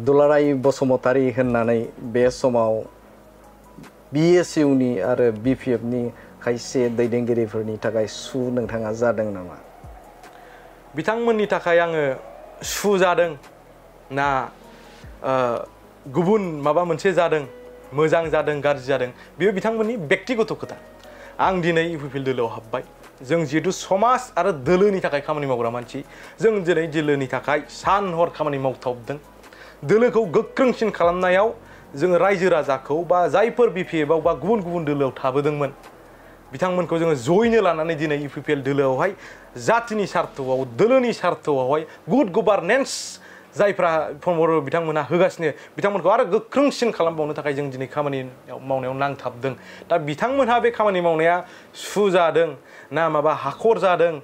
दुलाराय बसुमतारि होननानै बे समाव BSU नि आरो BPF नि खायसे दैदेनगिरिफोरनि थाखाय सु नोंथाङा जादों नामा बिथांमोननि थाखाय आङो सु जादों ना गुबुन माबा मोनसे जादों मोजां जादों गाज्रि जादों बेयो बिथांमोननि बेक्तिगत खोथा आं दिनै UPPL दोलोआव हाबबाय जों जिहेतु समाज आरो दोलोनि थाखाय खामानि मावग्रा मानसि जों दिनै दोलोनि थाखाय सान हर खामानि मावथाबदों दोलोखौ गोख्रोंसिन खालामनायाव जों रायजो राजाखौ बा जायफोर BPF आव बा गुबुन गुबुन दोलोआव थाबोदोंमोन बिथांमोनखौ जोङो जयैनो लानानै दिनै UPPL दोलोआवहाय जातिनि सार्थआव दोलोनि सार्थआवहाय गुड गभार्नेन्स जायफ्रा प्रमद बर' बिथांमोना होगासिनो बिथांमोनखौ आरो गोख्रोंसिन खालामबावनो थाखाय जों दिनै खामानि मावनायाव नांथाबदों दा बिथांमोनहा बे खामानि मावनाया सुजादों ना माबा हाखर जादों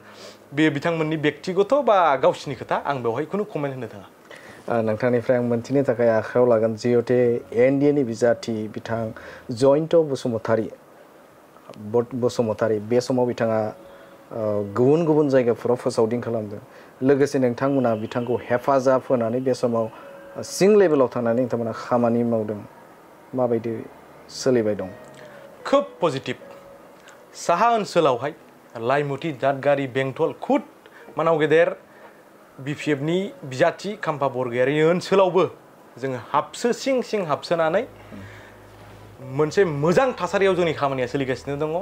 बे बिथांमोननि व्यक्तिगत बा गावसिनि खोथा आं बेवहाय खुनु कमेन्ट होनो थाङा नोंथांनिफ्राय आं मोनथिनो थाखाय आखायाव लागोन जिहेतु एनडिएनि बिजाथि बिथां जयन्त बसुमतारी बे समाव बिथाङा गुबुन गुबुन जायगाफोराव फोसावदिं खालामदों लोगोसे नोंथांमोना बिथांखौ हेफाजाब होनानै बे समाव सिं लेभेलाव थांनानै नोंथांमोना खामानि मावदों माबायदि सोलिबाय दं खोब पजिटिभ साहा ओनसोलावहाय लाइमुथि दादगारि बेंटल खुद मानाव गेदेर बिपिएफनि बिजाथि खाम्फा बरगयारि ओनसोलावबो जोङो हाबसो सिं सिं हाबसोनानै मोनसे मोजां थासारियाव जोंनि खामानिया सोलिगासिनो दङ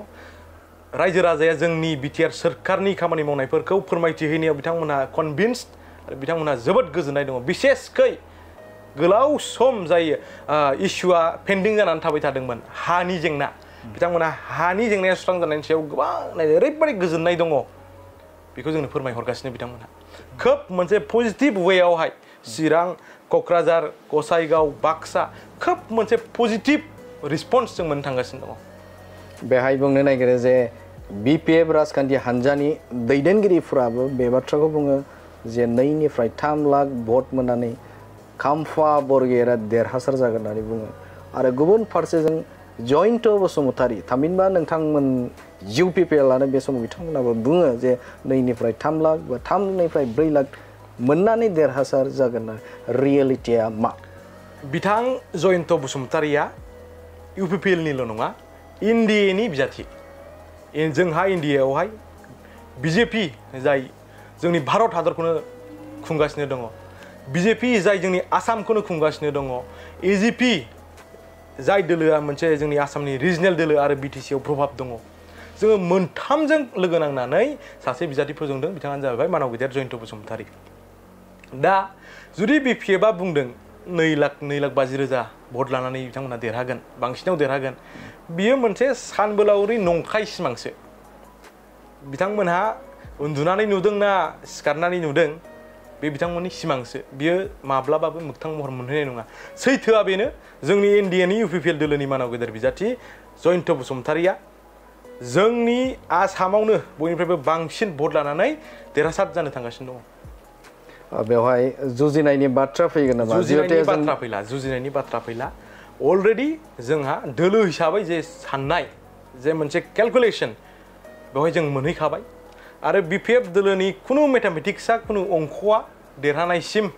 रायजो राजाया जोंनि बिटिआर सोरखारनि खामानि मावनायफोरखौ फोरमायथि होनायाव बिथांमोनहा कनभिन्सड आरो बिथांमोनहा जोबोद गोजोननाय दङ बिसेसकै गोलाव सम जायो इस्युआ पेन्डिं जानानै थाबाय थादोंमोन हानि जेंना बिथांमोनहा हानि जेंनाया सुस्रांजानायनि सायाव गोबां ओरैबायदि गोजोननाय दङ बेखौ जोंनो फोरमायहरगासिनो बिथांमोनहा खोब मोनसे पजिटिभ वेयावहाय चिरां क'क्राझार गसाइगाव बाक्सा खोब मोनसे पजिटिभ रिस्पन्स जों मोननो थांगासिनो दङ बेहाय बुंनो नागिरो जे बिपिएफ राजखान्थि हान्जानि दैदेनगिरिफोराबो बे बाथ्राखौ बुङो जे 2 निफ्राय 3 लाख भट मोननानै खाम्फा बरगयारिया देरहासार जागोन होननानै बुङो आरो गुबुन फारसेजों जयन्त बसुमतारी थामहिनबा नोंथांमोन UPPL बे समाव बिथांमोनाबो बुङो जे 2 निफ्राय 3 लाख बा 3 निफ्राय 4 लाख मोननानै देरहासार जागोन रियेलिटिया मा बिथां जयन्त बसुमतारीया UPPL निल' नङा इन्डियानि बिजाथि जोंहा इन्डियायावहाय बिजेपि जाय जोंनि भारत हादरखौनो खुंगासिनो दङ बिजेपि जाय जोंनि आसामखौनो खुंगासिनो दङ एजिपि जाय दोलोआ मोनसे जोंनि आसामनि रिजनेल दोलो आरो बिटिसिआव प्रभाब दङ जोङो मोनथामजों लोगो नांनानै सासे बिजाथि फोजोंदों बिथाङानो जाबाय मानाव गेदेर जयन्त बसुमतारी दा जुदि बिपिएफआ बुंदों 2 लाख 50,000 भट लानानै बिथांमोना देरहागोन बांसिनाव देरहागोन बियो मोनसे सानबोलावरि नंखाय सिमांसो बिथांमोनहा उन्दुनानै नुदों ना सिखारनानै नुदों बे बिथांमोननि सिमांसो बियो माब्लाबाबो मोगथां महर मोनहैनाय नङा सैथोआ बेनो जोंनि इन्डियानि UPPL दोलोनि मानाव गेदेर बिजाथि जयन्त बसुमतारीया जोंनि आसामावनो बयनिफ्रायबो बांसिन भट लानानै देरहासार जानो थांगासिनो दङ बेवहाय जुजिनायनि बाथ्रा फैगोन नामा जुजिनायनि बाथ्रा फैला अलरेडि जोंहा दोलो हिसाबै जे साननाय जे मोनसे केलकुलेसन बेवहाय जों मोनहैखाबाय आरो बिपिएफ दोलोनि खुनु मेथामेटिक्सआ खुनु अंकआ देरहानायसिम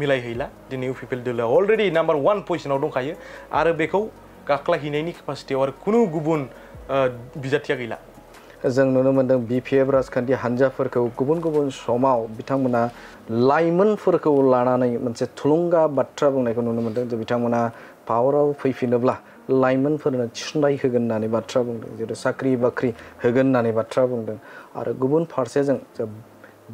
मिलायहैला दिनै UPPL दोलोआ अलरेडि नाम्बार 1 पजिशनाव दंखायो आरो बेखौ गाख्लायहैनायनि केपासिटियाव आरो खुनु गुबुन बिजाथिया गैला जों नुनो मोनदों बिपिएफ राजखान्थि हान्जाफोरखौ गुबुन गुबुन समाव बिथांमोना लाइमोनफोरखौ लानानै मोनसे थुलुंगा बाथ्रा बुंनायखौ नुनो मोनदों जे बिथांमोना पावाराव फैफिनोब्ला लाइमोनफोरनो थिसननाय होगोन होननानै बाथ्रा बुंदों जेरै साख्रि बाख्रि होगोन होननानै बाथ्रा बुंदों आरो गुबुन फारसेजों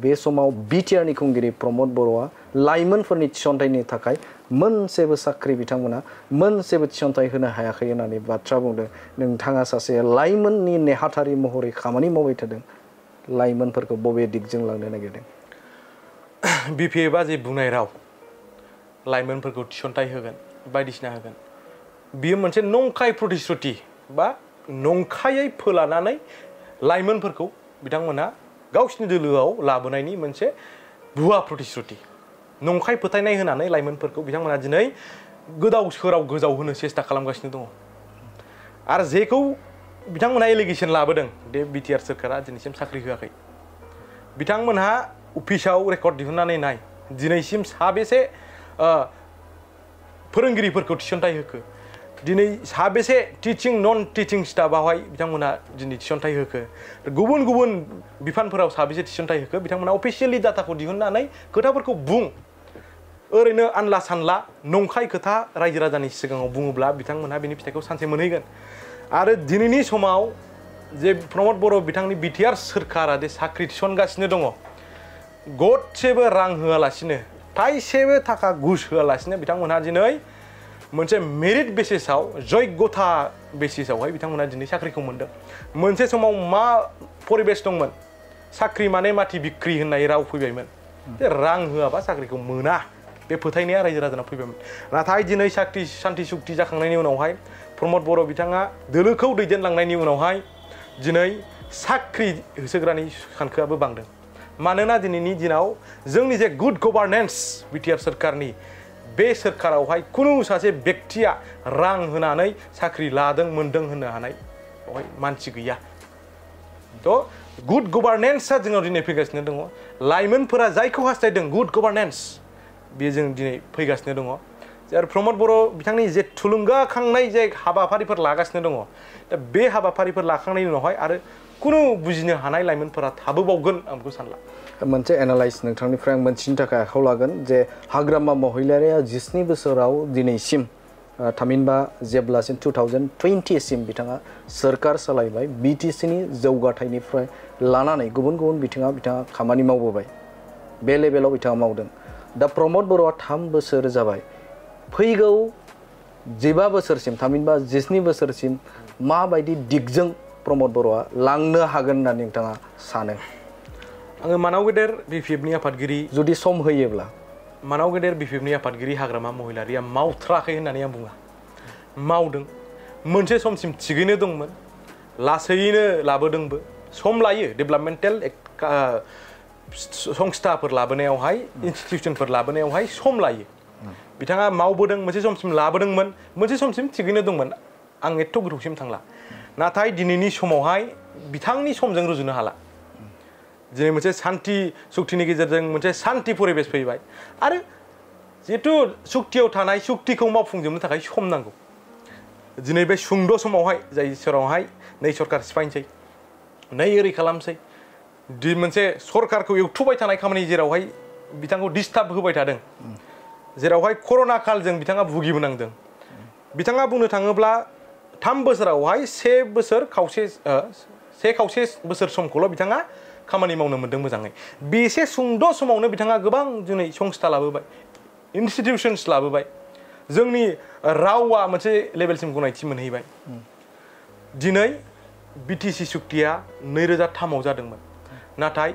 बे समाव बिटिआरनि खुंगिरि प्रमद बर'आ लाइमोनफोरनि थिसनथायनि थाखाय मोनसेबो साख्रि बिथांमोना मोनसेबो थिसनथाय होनो हायाखै होननानै बाथ्रा बुंदों नोंथाङा सासे लाइमोननि नेहाथारि महरै खामानि मावबाय थादों लाइमोनफोरखौ बबे दिगजों लांनो नागिरदों बिपिएफआ जे बुंनाय राव लाइमोनफोरखौ थिसनथाय होगोन बायदिसिना होगोन बियो मोनसे नंखाय प्रतिश्रुति बा नंखायै फोलानानै लाइमोनफोरखौ बिथांमोना गावसिनि दोलोआव लाबोनायनि मोनसे भुवा प्रतिश्रुति नंखाय फोथायनाय होनानै लाइमोनफोरखौ बिथांमोना दिनै गोदाव सोराव गोजाव होनो सेस्था खालामगासिनो दङ आरो जेखौ बिथांमोना एलिगेसन लाबोदों बे बिटिआर सोरखारा दिनैसिम साख्रि होआखै बिथांमोनहा अफिसाव रेकर्ड दिहुननानै नाय दिनैसिम साबेसे फोरोंगिरिफोरखौ थिसनथाय होखो दिनै साबेसे टिचिं नन टिचिं स्टाफआवहाय बिथांमोना दिनै थिसनथाय होखो गुबुन गुबुन बिफानफोराव साबेसे थिसनथाय होखो बिथांमोना अफिसियेलि डाटाखौ दिहुननानै खोथाफोरखौ बुं ओरैनो आनला सानला नंखाय खोथा रायजो राजानि सिगाङाव बुङोब्ला बिथांमोनहा बिनि फिथाइखौ सानसे मोनहैगोन आरो दिनैनि समाव जे प्रमद बर' बिथांनि बिटिआर सोरखारा जे साख्रि थिसनगासिनो दङ गदसेबो रां होआलासिनो थाइसेबो थाखा घुस होआलासिनो बिथांमोनहा दिनै मोनसे मेरिट बेसिसाव जयगथा बेसिसावहाय बिथांमोनहा दिनै साख्रिखौ मोनदों मोनसे समाव मा परिबेस दंमोन साख्रि माने माथि बिक्रि होननाय राव फैबायमोन जे रां होआबा साख्रिखौ मोना बे फोथायनाया रायजो राजानाव फैबायमोन नाथाय दिनै सान्ति सुक्ति जाखांनायनि उनावहाय प्रमद बर' बिथाङा दोलोखौ दैदेनलांनायनि उनावहाय दिनै साख्रि होसोग्रानि सानखोआबो बांदों मानोना दिनैनि दिनाव जोंनि जे गुड गभार्नेन्स बिटिआर सोरखारनि बे सोरखारावहाय कुनु सासे व्यक्तिया रां होनानै साख्रि लादों मोनदों होननो हानाय बेवहाय मानसि गैया थ' गुड गभार्नेन्सआ जोंनाव दिनै फैगासिनो दङ लाइमोनफोरा जायखौ हास्थायदों गुड गभार्नेन्स बेयो जों दिनै फैगासिनो दङ आरो प्रमद बर' बिथांनि जे थुलुंगाखांनाय जे हाबाफारिफोर लागासिनो दङ दा बे हाबाफारिफोर लाखांनायनि उनावहाय आरो कुनु बुजिनो हानाय लाइमोनफोरा थाबोबावगोन आं बेखौ सानला मोनसे एनालाइज नोंथांनिफ्राय आं मोनथिनो थाखाय आखायाव लागोन जे हाग्रामा महिलारिया 17 बोसोराव दिनैसिम थामहिनबा जेब्लासिम 2020 सिम बिथाङा सोरखार सालायबाय बिटिसिनि जौगाथायनिफ्राय लानानै गुबुन गुबुन बिथिङा बिथाङा खामानि मावबोबाय बे लेभेलाव बिथाङा मावदों दा प्रमद बर'आ 3 बोसोर जाबाय फैगौ 15 बोसोरसिम थामहिनबा 17 बोसोरसिम माबायदि दिगजों प्रमद बर'आ लांनो हागोन होननानै नोंथाङा सानो आङो मानाव गेदेर बिपिएफनि आफादगिरि जुदि सम होयोब्ला मानाव गेदेर बिपिएफनि आफादगिरि हाग्रामा महिलारिया मावथ्राखै होननानै आं बुङा मावदों मोनसे समसिम थिगैनो दंमोन लासैनो लाबोदोंबो सम लायो डेभेलपमेन्टेल संस्थाफोर लाबोनायावहाय इनस्टिटिउसनफोर लाबोनायावहाय सम लायो बिथाङा मावबोदों मोनसे समसिम लाबोदोंमोन मोनसे समसिम थिगैनो दंमोन आं एथ' गोथौसिम थांला नाथाय दिनैनि समावहाय बिथांनि समजों रुजुनो हाला दिनै मोनसे सान्ति सुक्तिनि गेजेरजों मोनसे सान्ति परिबेस फैबाय आरो जिहेतु सुक्तियाव थानाय सुक्तिखौ मावफुंजोबनो थाखाय सम नांगौ दिनै बे सुंद' समावहाय जाय सेरावहाय नै सरकार सिफायनोसै नै ओरै खालामसै मोनसे सरकारखौ एवथुबाय थानाय खामानि जेरावहाय बिथांखौ डिस्टार्ब होबाय थादों जेरावहाय कर'ना कालजों बिथाङा भुगिबोनांदों बिथाङा बुंनो थाङोब्ला 3 बोसोरावहाय 1 बोसोर खावसे 1 खावसे बोसोर समखौल' बिथाङा खामानि मावनो मोन्दों मोजाङै बेसे सुंद' समावनो बिथाङा गोबां दिनै संस्था लाबोबाय इनस्टिटिउसन्स लाबोबाय जोंनि रावा मोनसे लेभेलसिम गनायथि मोनहैबाय दिनै बिटिसि सुक्तिया 2003 जादोंमोन नाथाय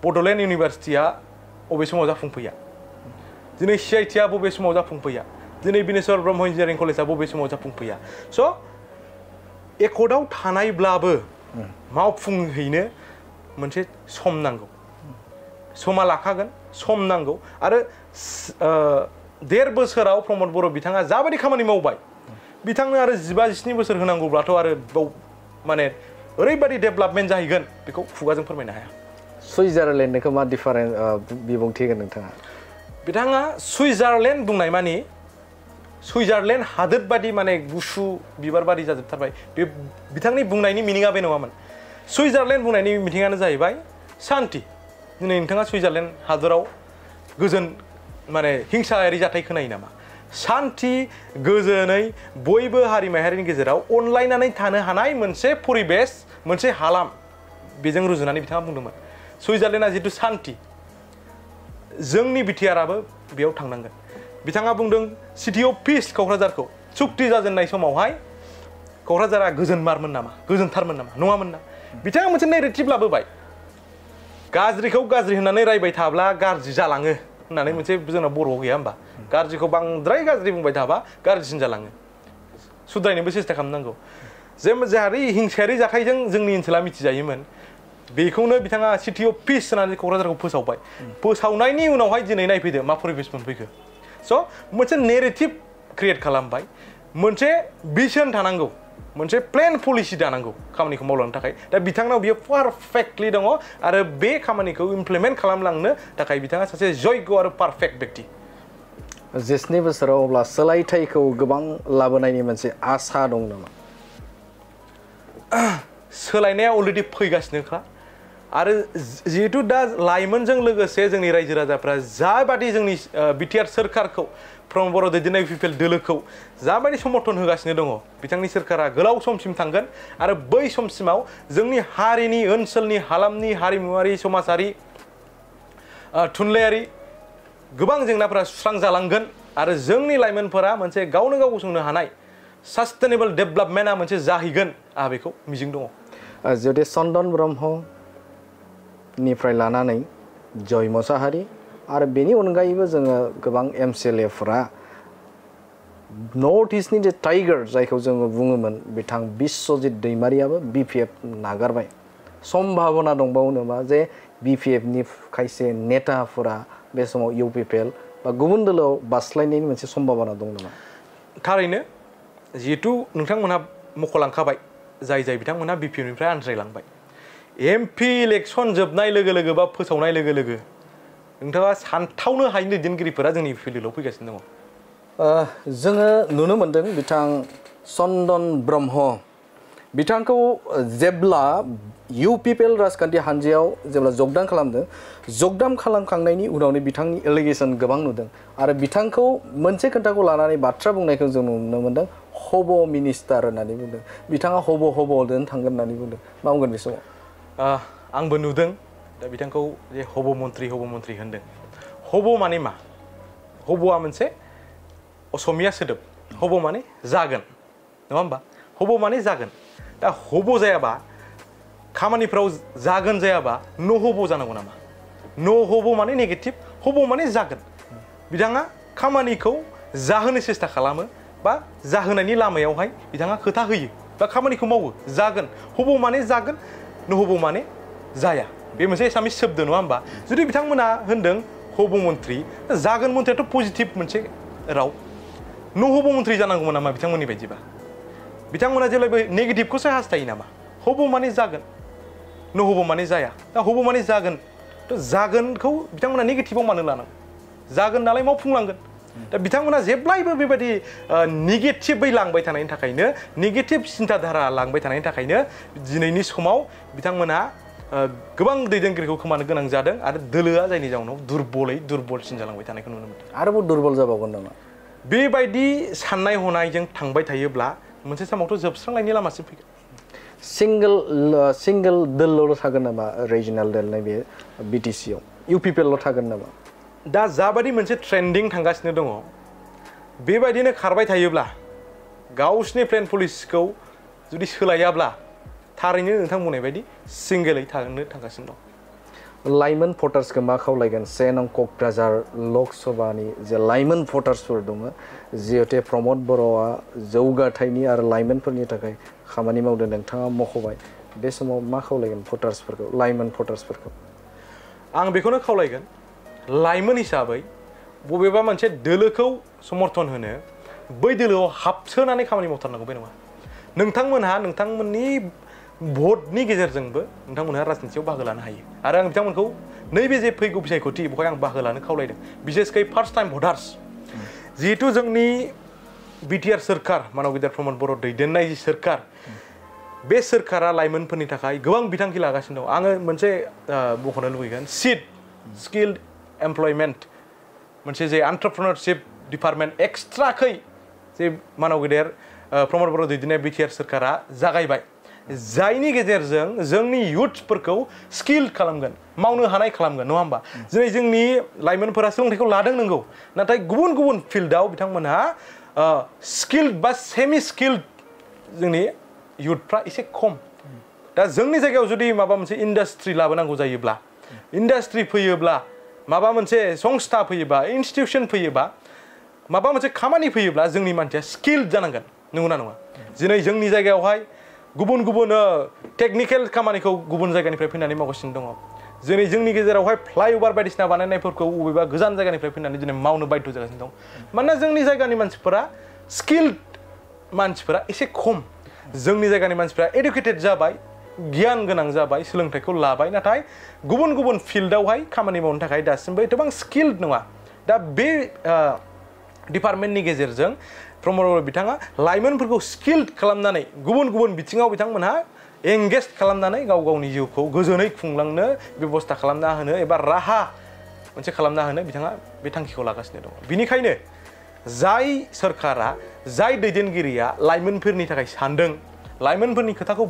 बड'लेण्ड इउनिभारसिटिया बबे समाव जाफुंफैया दिनै सिआइटिआ बबे समाव जाफुंफैया दिनै बिनेश्वर ब्रह्म इन्जिनियारिं कलेजआ बबे समाव जाफुंफैया स' एकर्डआव थानायब्लाबो मावफुंहैनो मोनसे सम नांगौ समा लाखागोन सम नांगौ आरो 1.5 बोसोराव प्रमद बर' बिथाङा जाबायदि खामानि मावबाय बिथांनो आरो 15-17 बोसोर होनांगौब्लाथ' आरो बाव माने ओरैबायदि डेभेलपमेन्ट जाहैगोन बेखौ खुगाजों फोरमायनो हाया सुइजारलेण्डनिखौ मा डिफारेन्स बिबुंथि होगोन नोंथाङा बिथाङा सुइजारलेण्ड बुंनाय मानि सुइजारलेण्ड हादोर बादि माने गुसु बिबार बादि जाजोबथारबाय बे बिथांनि बुंनायनि मिनिङा बे नङामोन सुइजारलेण्ड बुंनायनि मिथिङानो जाहैबाय सान्ति दिनै नोंथाङा सुइजारलेण्ड हादराव गोजोन माने हिंसायारि जाथाय खोनायो नामा सान्ति गोजोनै बयबो हारि माहारिनि गेजेराव अनलायनानै थानो हानाय मोनसे परिबेस मोनसे हालाम बेजों रुजुनानै बिथाङा बुंदोंमोन सुइजारलेण्डआ जितु सान्ति जोंनि बिटिआरआबो बेयाव थांनांगोन बिथाङा बुंदों सिटि अफ पिस क'क्राझारखौ सुक्ति जाजेननाय समावहाय क'क्राझारा गोजोनमारमोन नामा गोजोनथारमोन नामा नङामोन ना बिथाङा मोनसे नेरेटिभ लाबोबाय गाज्रिखौ गाज्रि होननानै रायबाय थाब्ला गाज्रि जालाङो होननानै मोनसे जोंना बर'आव गैया होमबा गाज्रिखौ बांद्राय गाज्रि बुंबाय थाबा गाज्रिसिन जालाङो सुद्रायनोबो सेस्था खालामनांगौ जे जाहारि हिंसायारि जाथायजों जोंनि ओनसोला मिथिजायोमोन बेखौनो बिथाङा सिटि अफ पिस होननानै क'क्राझारखौ फोसावबाय फोसावनायनि उनावहाय दिनै नायफैदो मा परिबेस मोनफैखो स' मोनसे नेरेटिभ क्रिएट खालामबाय मोनसे भिजन थानांगौ मोनसे प्लेन पलिसि दानांगौ खामानिखौ मावलांनो थाखाय दा बिथांनाव बियो पारफेक्टलि दङ आरो बे खामानिखौ इमप्लिमेन्ट खालामलांनो थाखाय बिथाङा सासे जयग' आरो पारफेक्ट व्यक्ति 17 बोसोराव अब्ला सोलायथायखौ गोबां लाबोनायनि मोनसे आसा दं नामा सोलायनाया अलरेडि फैगासिनोखा आरो जिहेतु दा लाइमोनजों लोगोसे जोंनि रायजो राजाफ्रा जाबादि जोंनि बिटिआर सोरखारखौ प्रमद बर' दैदेननाय UPPL दोलोखौ जाबायदि समर्थन होगासिनो दङ बिथांनि सोरखारा गोलाव समसिम थांगोन आरो बै समसिमाव जोंनि हारिनि ओनसोलनि हालामनि हारिमुवारि समाजारि थुनलाइयारि गोबां जेंनाफोरा सुस्रांजालांगोन आरो जोंनि लाइमोनफोरा मोनसे गावनो गाव गसंनो हानाय सास्टेनेबल डेभेलपमेन्टआ मोनसे जाहैगोन आंहा बेखौ मिजिं दङ जुदि चन्दन ब्रह्मनिफ्राय लानानै जय मोसाहारी आरो बेनि अनगायैबो जोङो गोबां एमसिएलएफोरा नर्थ इस्टनि जे टाइगार जायखौ जोङो बुङोमोन बिथां बिश्वजित दैमारियाबो बिपिएफ नागारबाय सम्भावना दंबावो नामा जे बिपिएफनि खायसे नेताफोरा बे समाव UPPL बा गुबुन दोलोआव बास्लायनायनि मोनसे सम्भावना दं नामा? थारैनो जिहेतु नोंथांमोनहा मख'लांखाबाय जाय जाय बिथांमोनहा बिपिएफनिफ्राय आनज्रायलांबाय MP इलेक्सन जोबनाय लोगो लोगो बा फोसावनाय लोगो लोगो नोंथाङा सानथावनो हायै दैदेनगिरिफोरा जोंनि फिल्डआव फैगासिनो दङ। जोङो नुनो मोनदों बिथां चन्दन ब्रह्म बिथांखौ जेब्ला UPPL राजखान्थि हान्जायाव जेब्ला जगदान खालामदों जगदान खालामखांनायनि उनावनो बिथांनि एलिगेसन गोबां नुदों आरो बिथांखौ मोनसे खोथाखौ लानानै बाथ्रा बुंनायखौ जों नुनो मोनदों हब मिनिस्टार होननानै बुंदों बिथाङा हब'दों थांगोन होननानै बुंदों मा बुंगोन बे समाव? आंबो नुदों दा बिथांखौ जे हब मन्त्रि होनदों हब माने मा हब'आ मोनसे असमिया सोदोब हब माने जागोन नङा होमबा हब माने जागोन दा हब जायाबा खामानिफ्राव जागोन जायाबा न हब जानांगौ नामा न हब माने नेगेटिभ हब माने जागोन बिथाङा खामानिखौ जाहोनो सेस्था खालामो बा जाहोनायनि लामायावहाय बिथाङा खोथा होयो बा खामानिखौ मावो जागोन हब माने जागोन न हब माने जाया बे मोनसे एसामिस शब्द नङा होमबा जुदि बिथांमोना होनदों हब मन्त्रि जागोन मन्थ्रियाथ' पजिटिभ मोनसे राव न हब मन्त्रि जानांगौमोन नामा बिथांमोननि बायदिबा बिथांमोना जेब्लायबो नेगेटिभखौसो हास्थायो नामा हब माने जागोन न हब माने जाया दा हब माने जागोन जागोनखौ बिथांमोना नेगेटिभआव मानो लानांगौ जागोन नालाय मावफुंलांगोन दा बिथांमोना जेब्लायबो बेबायदि नेगेटिभै लांबाय थानायनि थाखायनो नेगेटिभ सिन्थाधारा लांबाय थानायनि थाखायनो दिनैनि समाव बिथांमोना गोबां दैदेनगिरिखौ खोमानो गोनां जादों आरो दोलोआ जायनि जाउनाव दुरबलसिन जालांबाय थानायखौ नुनो मोनदों। आरोबाव दुरबल जाबावगोन नामा? बेबायदि साननाय हनायजों थांबाय थायोब्ला मोनसे समावथ' जोबस्रांनायनि लामासिम फैगोन। सिंगल दोलल' थागोन नामा रिजनाल दोल नैबे BTC आव UPPL थागोन नामा? दा जाबादि मोनसे ट्रेन्डिं थांगासिनो दङ बेबायदिनो खारबाय थायोब्ला गावसिनि प्लेन पलिसिखौ जुदि सोलायाब्ला थारैनो नोंथां बुंनाय बायदि सिंगेलै थांनो थांगासिनो दं। लाइमोन भटार्सखौ मा खावलायगोन से नं क'क्राझार लकसभानि जे लाइमोन भटार्सफोर दङ जिहेतु प्रमद बर'आ जौगाथायनि आरो लाइमोनफोरनि थाखाय खामानि मावदों नोंथाङा मख'बाय बे समाव मा खावलायगोन भटार्सफोरखौ लाइमोन भटार्सफोरखौ? आं बेखौनो खावलायगोन लाइमोन हिसाबै बबेबा मोनसे दोलोखौ समर्थन होनो बै दोलोआव हाबसोनानै खामानि मावथारनांगौ बे नङा नोंथांमोनहा नोंथांमोननि भटनि गेजेरजोंबो नोंथांमोनहा राजनितियाव बाहागो लानो हायो आरो आं बिथांमोनखौ नैबे जे फैगौ बिसायख'थि बेवहाय आं बाहागो लानो खावलायदों बिसेसकै फार्स्ट टाइम भटार्स जिहेतु जोंनि बिटिआर सोरखार मानव गेदेर प्रमद बर' दैदेननाय जि सोरखार बे सोरखारा लाइमोनफोरनि थाखाय गोबां बिथांखि लागासिनो दं आङो मोनसे मख'नो लुबैगोन सिड स्किल्ड एमप्लयमेन्ट मोनसे जे एन्टारप्रेनारशिप डिपार्टमेन्ट एक्सट्राखै जे मानव गेदेर प्रमद बर' दैदेननाय बिटिआर सोरखारा जागायबाय जायनि गेजेरजों जोंनि युथफोरखौ स्किल खालामगोन मावनो हानाय खालामगोन नङा होमबा जेरै जोंनि लाइमोनफोरा सोलोंथाइखौ लादों नंगौ नाथाय गुबुन गुबुन फिल्डआव बिथांमोनहा स्किल्ड बा सेमि स्किल्ड जोंनि युथफ्रा एसे खम दा जोंनि जायगायाव जुदि माबा मोनसे इन्डास्ट्रि लाबोनांगौ जायोब्ला इन्डास्ट्रि फैयोब्ला माबा मोनसे संस्था फैयोबा इनस्टिट्यूशन फैयोबा माबा मोनसे खामानि फैयोब्ला जोंनि मानसिया स्किल्ड जानांगोन नंगौना नङा दिनै जोंनि जायगायावहाय गुबुन गुबुन टेक्निकेल खामानिखौ गुबुन जायगानिफ्राय फैनानै मावगासिनो दङ दिनै जोंनि गेजेरावहाय फ्लाइओभार बायदिसिना बानायनायफोरखौ बबेबा गोजान जायगानिफ्राय फैनानै दिनै मावनो बाध्य जागासिनो दं मानोना जोंनि जायगानि मानसिफोरा स्किल्ड मानसिफोरा एसे खम जोंनि जायगानि मानसिफोरा एडुकेटेड जाबाय गियान गोनां जाबाय सोलोंथाइखौ लाबाय नाथाय गुबुन गुबुन फिल्डआवहाय खामानि मावनो थाखाय दासिमबो एथबां स्किल्ड नङा दा बे डिपार्टमेन्टनि गेजेरजों प्रमद बर' बिथाङा लाइमोनफोरखौ स्किल्ड खालामनानै गुबुन गुबुन बिथिङाव बिथांमोनहा एंगेज खालामनानै गाव गावनि जिउखौ गोजोनै खुंलांनो बेबस्था खालामना होनो एबा राहा मोनसे खालामना होनो बिथाङा बे थांखिखौ लागासिनो दङ बिनिखायनो जाय सोरखारा जाय दैदेनगिरिया लाइमोनफोरनि थाखाय सानदों लाइमोनफोरनि खोथाखौ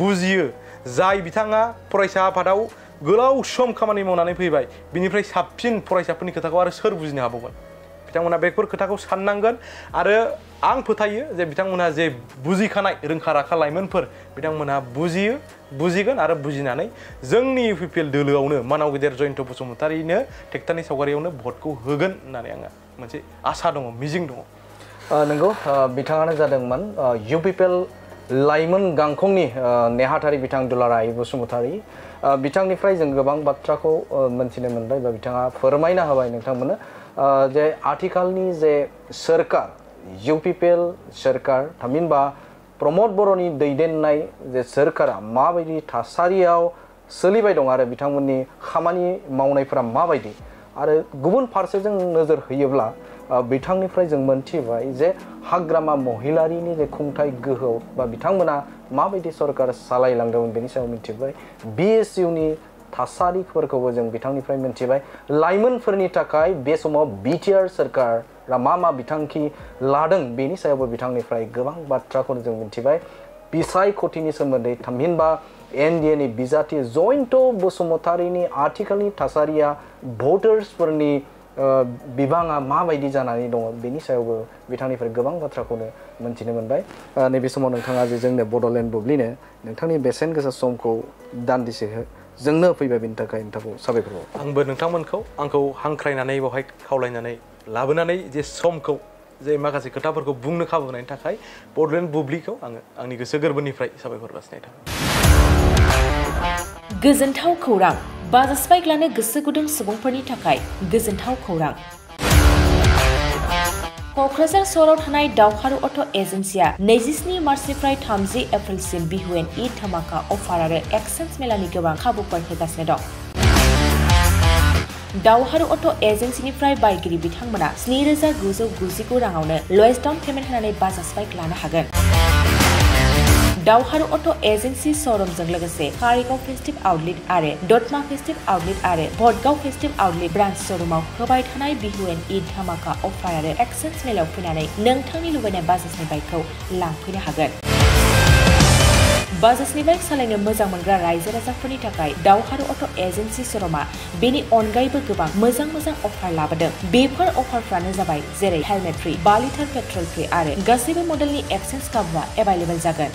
बुजियो जाय बिथाङा फरायसा आफादाव गोलाव सम खामानि मावनानै फैबाय बिनिफ्राय साबसिन फरायसाफोरनि खोथाखौ आरो सोर बुजिनो हाबावगोन बिथांमोना बेफोर खोथाखौ साननांगोन आरो आं फोथायो जे बिथांमोना जे बुजिखानाय रोंखा राखा लाइमोनफोर बिथांमोना बुजिगोन आरो बुजिनानै जोंनि UPPL दोलोआवनो मानाव गेदेर जयन्त बसुमतारीनो टेक्टारनि सावगारियावनो भटखौ होगोन होननानै आङो मोनसे आसा दङ मिजिं दङ नंगौ बिथाङानो जादोंमोन UPPL लाइमोन गांखंनि नेहाथारि बिथां दुलाराय बसुमतारी बिथांनिफ्राय जों गोबां बाथ्राखौ मोनथिनो मोनबाय बा बिथाङा फोरमायना होबाय नोंथांमोननो जे आथिखालनि जे सोरखार UPPL सोरखार थामहिनबा प्रमद बर'नि दैदेननाय जे सोरखारा माबायदि थासारियाव सोलिबाय दं आरो बिथांमोननि खामानि मावनायफोरा माबायदि आरो गुबुन फारसेजों नोजोर होयोब्ला बिथांनिफ्राय जों मोनथिबाय जे हाग्रामा महिलारिनि जे खुंथाय गोहो बा बिथांमोना माबायदि सरकार सालायलांदोंमोन बेनि सायाव मिथिबाय BSUनि थासारिफोरखौबो जों बिथांनिफ्राय मिथिबाय लाइमोनफोरनि थाखाय बे समाव BTR सरकारा मा बिथांखि लादों बेनि सायावबो बिथांनिफ्राय गोबां बाथ्राखौ जों मिथिबाय बिसायख'थिनि सोमोन्दै थामहिनबा NDAनि बिजाथि जयन्त बसुमतारीनि आथिखालनि थासारिया भटार्सफोरनि बिबाङा माबायदि जानानै दङ बेनि सायावबो बिथांनिफ्राय गोबां बाथ्राखौनो मोनथिनो मोनबाय नैबे समाव नोंथाङा जे जोंनो बड'लेण्ड बुब्लिनो नोंथांनि बेसेन गोसा समखौ दान्दिसे जोंनो फैबाय बेनि थाखाय नोंथांखौ साबायखर आंबो नोंथांमोनखौ आंखौ हांख्रायनानै बेवहाय खावलायनानै लाबोनानै जे समखौ जे माखासे खोथाफोरखौ बुंनो खाबु होनायनि थाखाय बड'लेण्ड बुब्लिखौ आङो आंनि गोसो गोरबोनिफ्राय साबायखर जासिनाय थाबाय गोजोनथाव खौरां बाजास्पाइक्लानो गोसो गुदुं सुबुंफोरनि थाखाय गोजोनथाव खौरां क'क्राझार सहराव थानाय दावहारु अट' एजेन्सिया 27 मार्चनिफ्राय 30 एप्रिलसिम बिहु एन्ड ईद धमाका अफार आरो एक्सचेन्ज मेलानि गोबां खाबुफोर होगासिनो दं दावहारु अट' एजेन्सिनिफ्राय बायगिरि बिथांमोना 7,999 राङावनो लवेस्ट डाउन पेमेन्ट होनानै बाजास्पाइक लानो हागोन दावहारु अट' एजेन्सि श'रुमजों लोगोसे कारिगाव फेस्टिभ आउटलेट आरो दतमा फेस्टिभ आउटलेट आरो भटगाव फेस्टिभ आउटलेट ब्रान्च श'रुमाव होबाय थानाय बिहु एन्ड ईद धमाका अफार आरो एक्सचेन्ज मेलायाव फैनानै नोंथांनि लुबैनाय बाजाजनि बाइकखौ लांफैनो हागोन बाजाजनि बाइक सालायनो मोजां मोनग्रा रायजो राजाफोरनि थाखाय दावहारु अट' एजेन्सि श'रुमा बेनि अनगायैबो गोबां मोजां अफार लाबोदों बेफोर अफारफ्रानो जाबाय जेरै helmet free 5 litre petrol free आरो गासैबो मडेलनि एक्सचेन्ज खाबुआ एभेलेबल जागोन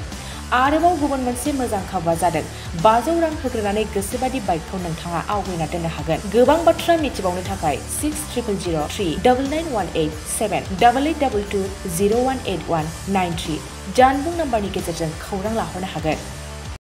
आरोबाव गुबुन मोनसे मोजां खाबुआ जादों 500 रां होग्रोनानै गोसोबादि बाइकखौ नोंथाङा आवगायना दोननो हागोन गोबां बाथ्रा मिथिबावनो थाखाय 6000388822018193 जानबुं नाम्बारनि गेजेरजों खौरां लाहरनो हागोन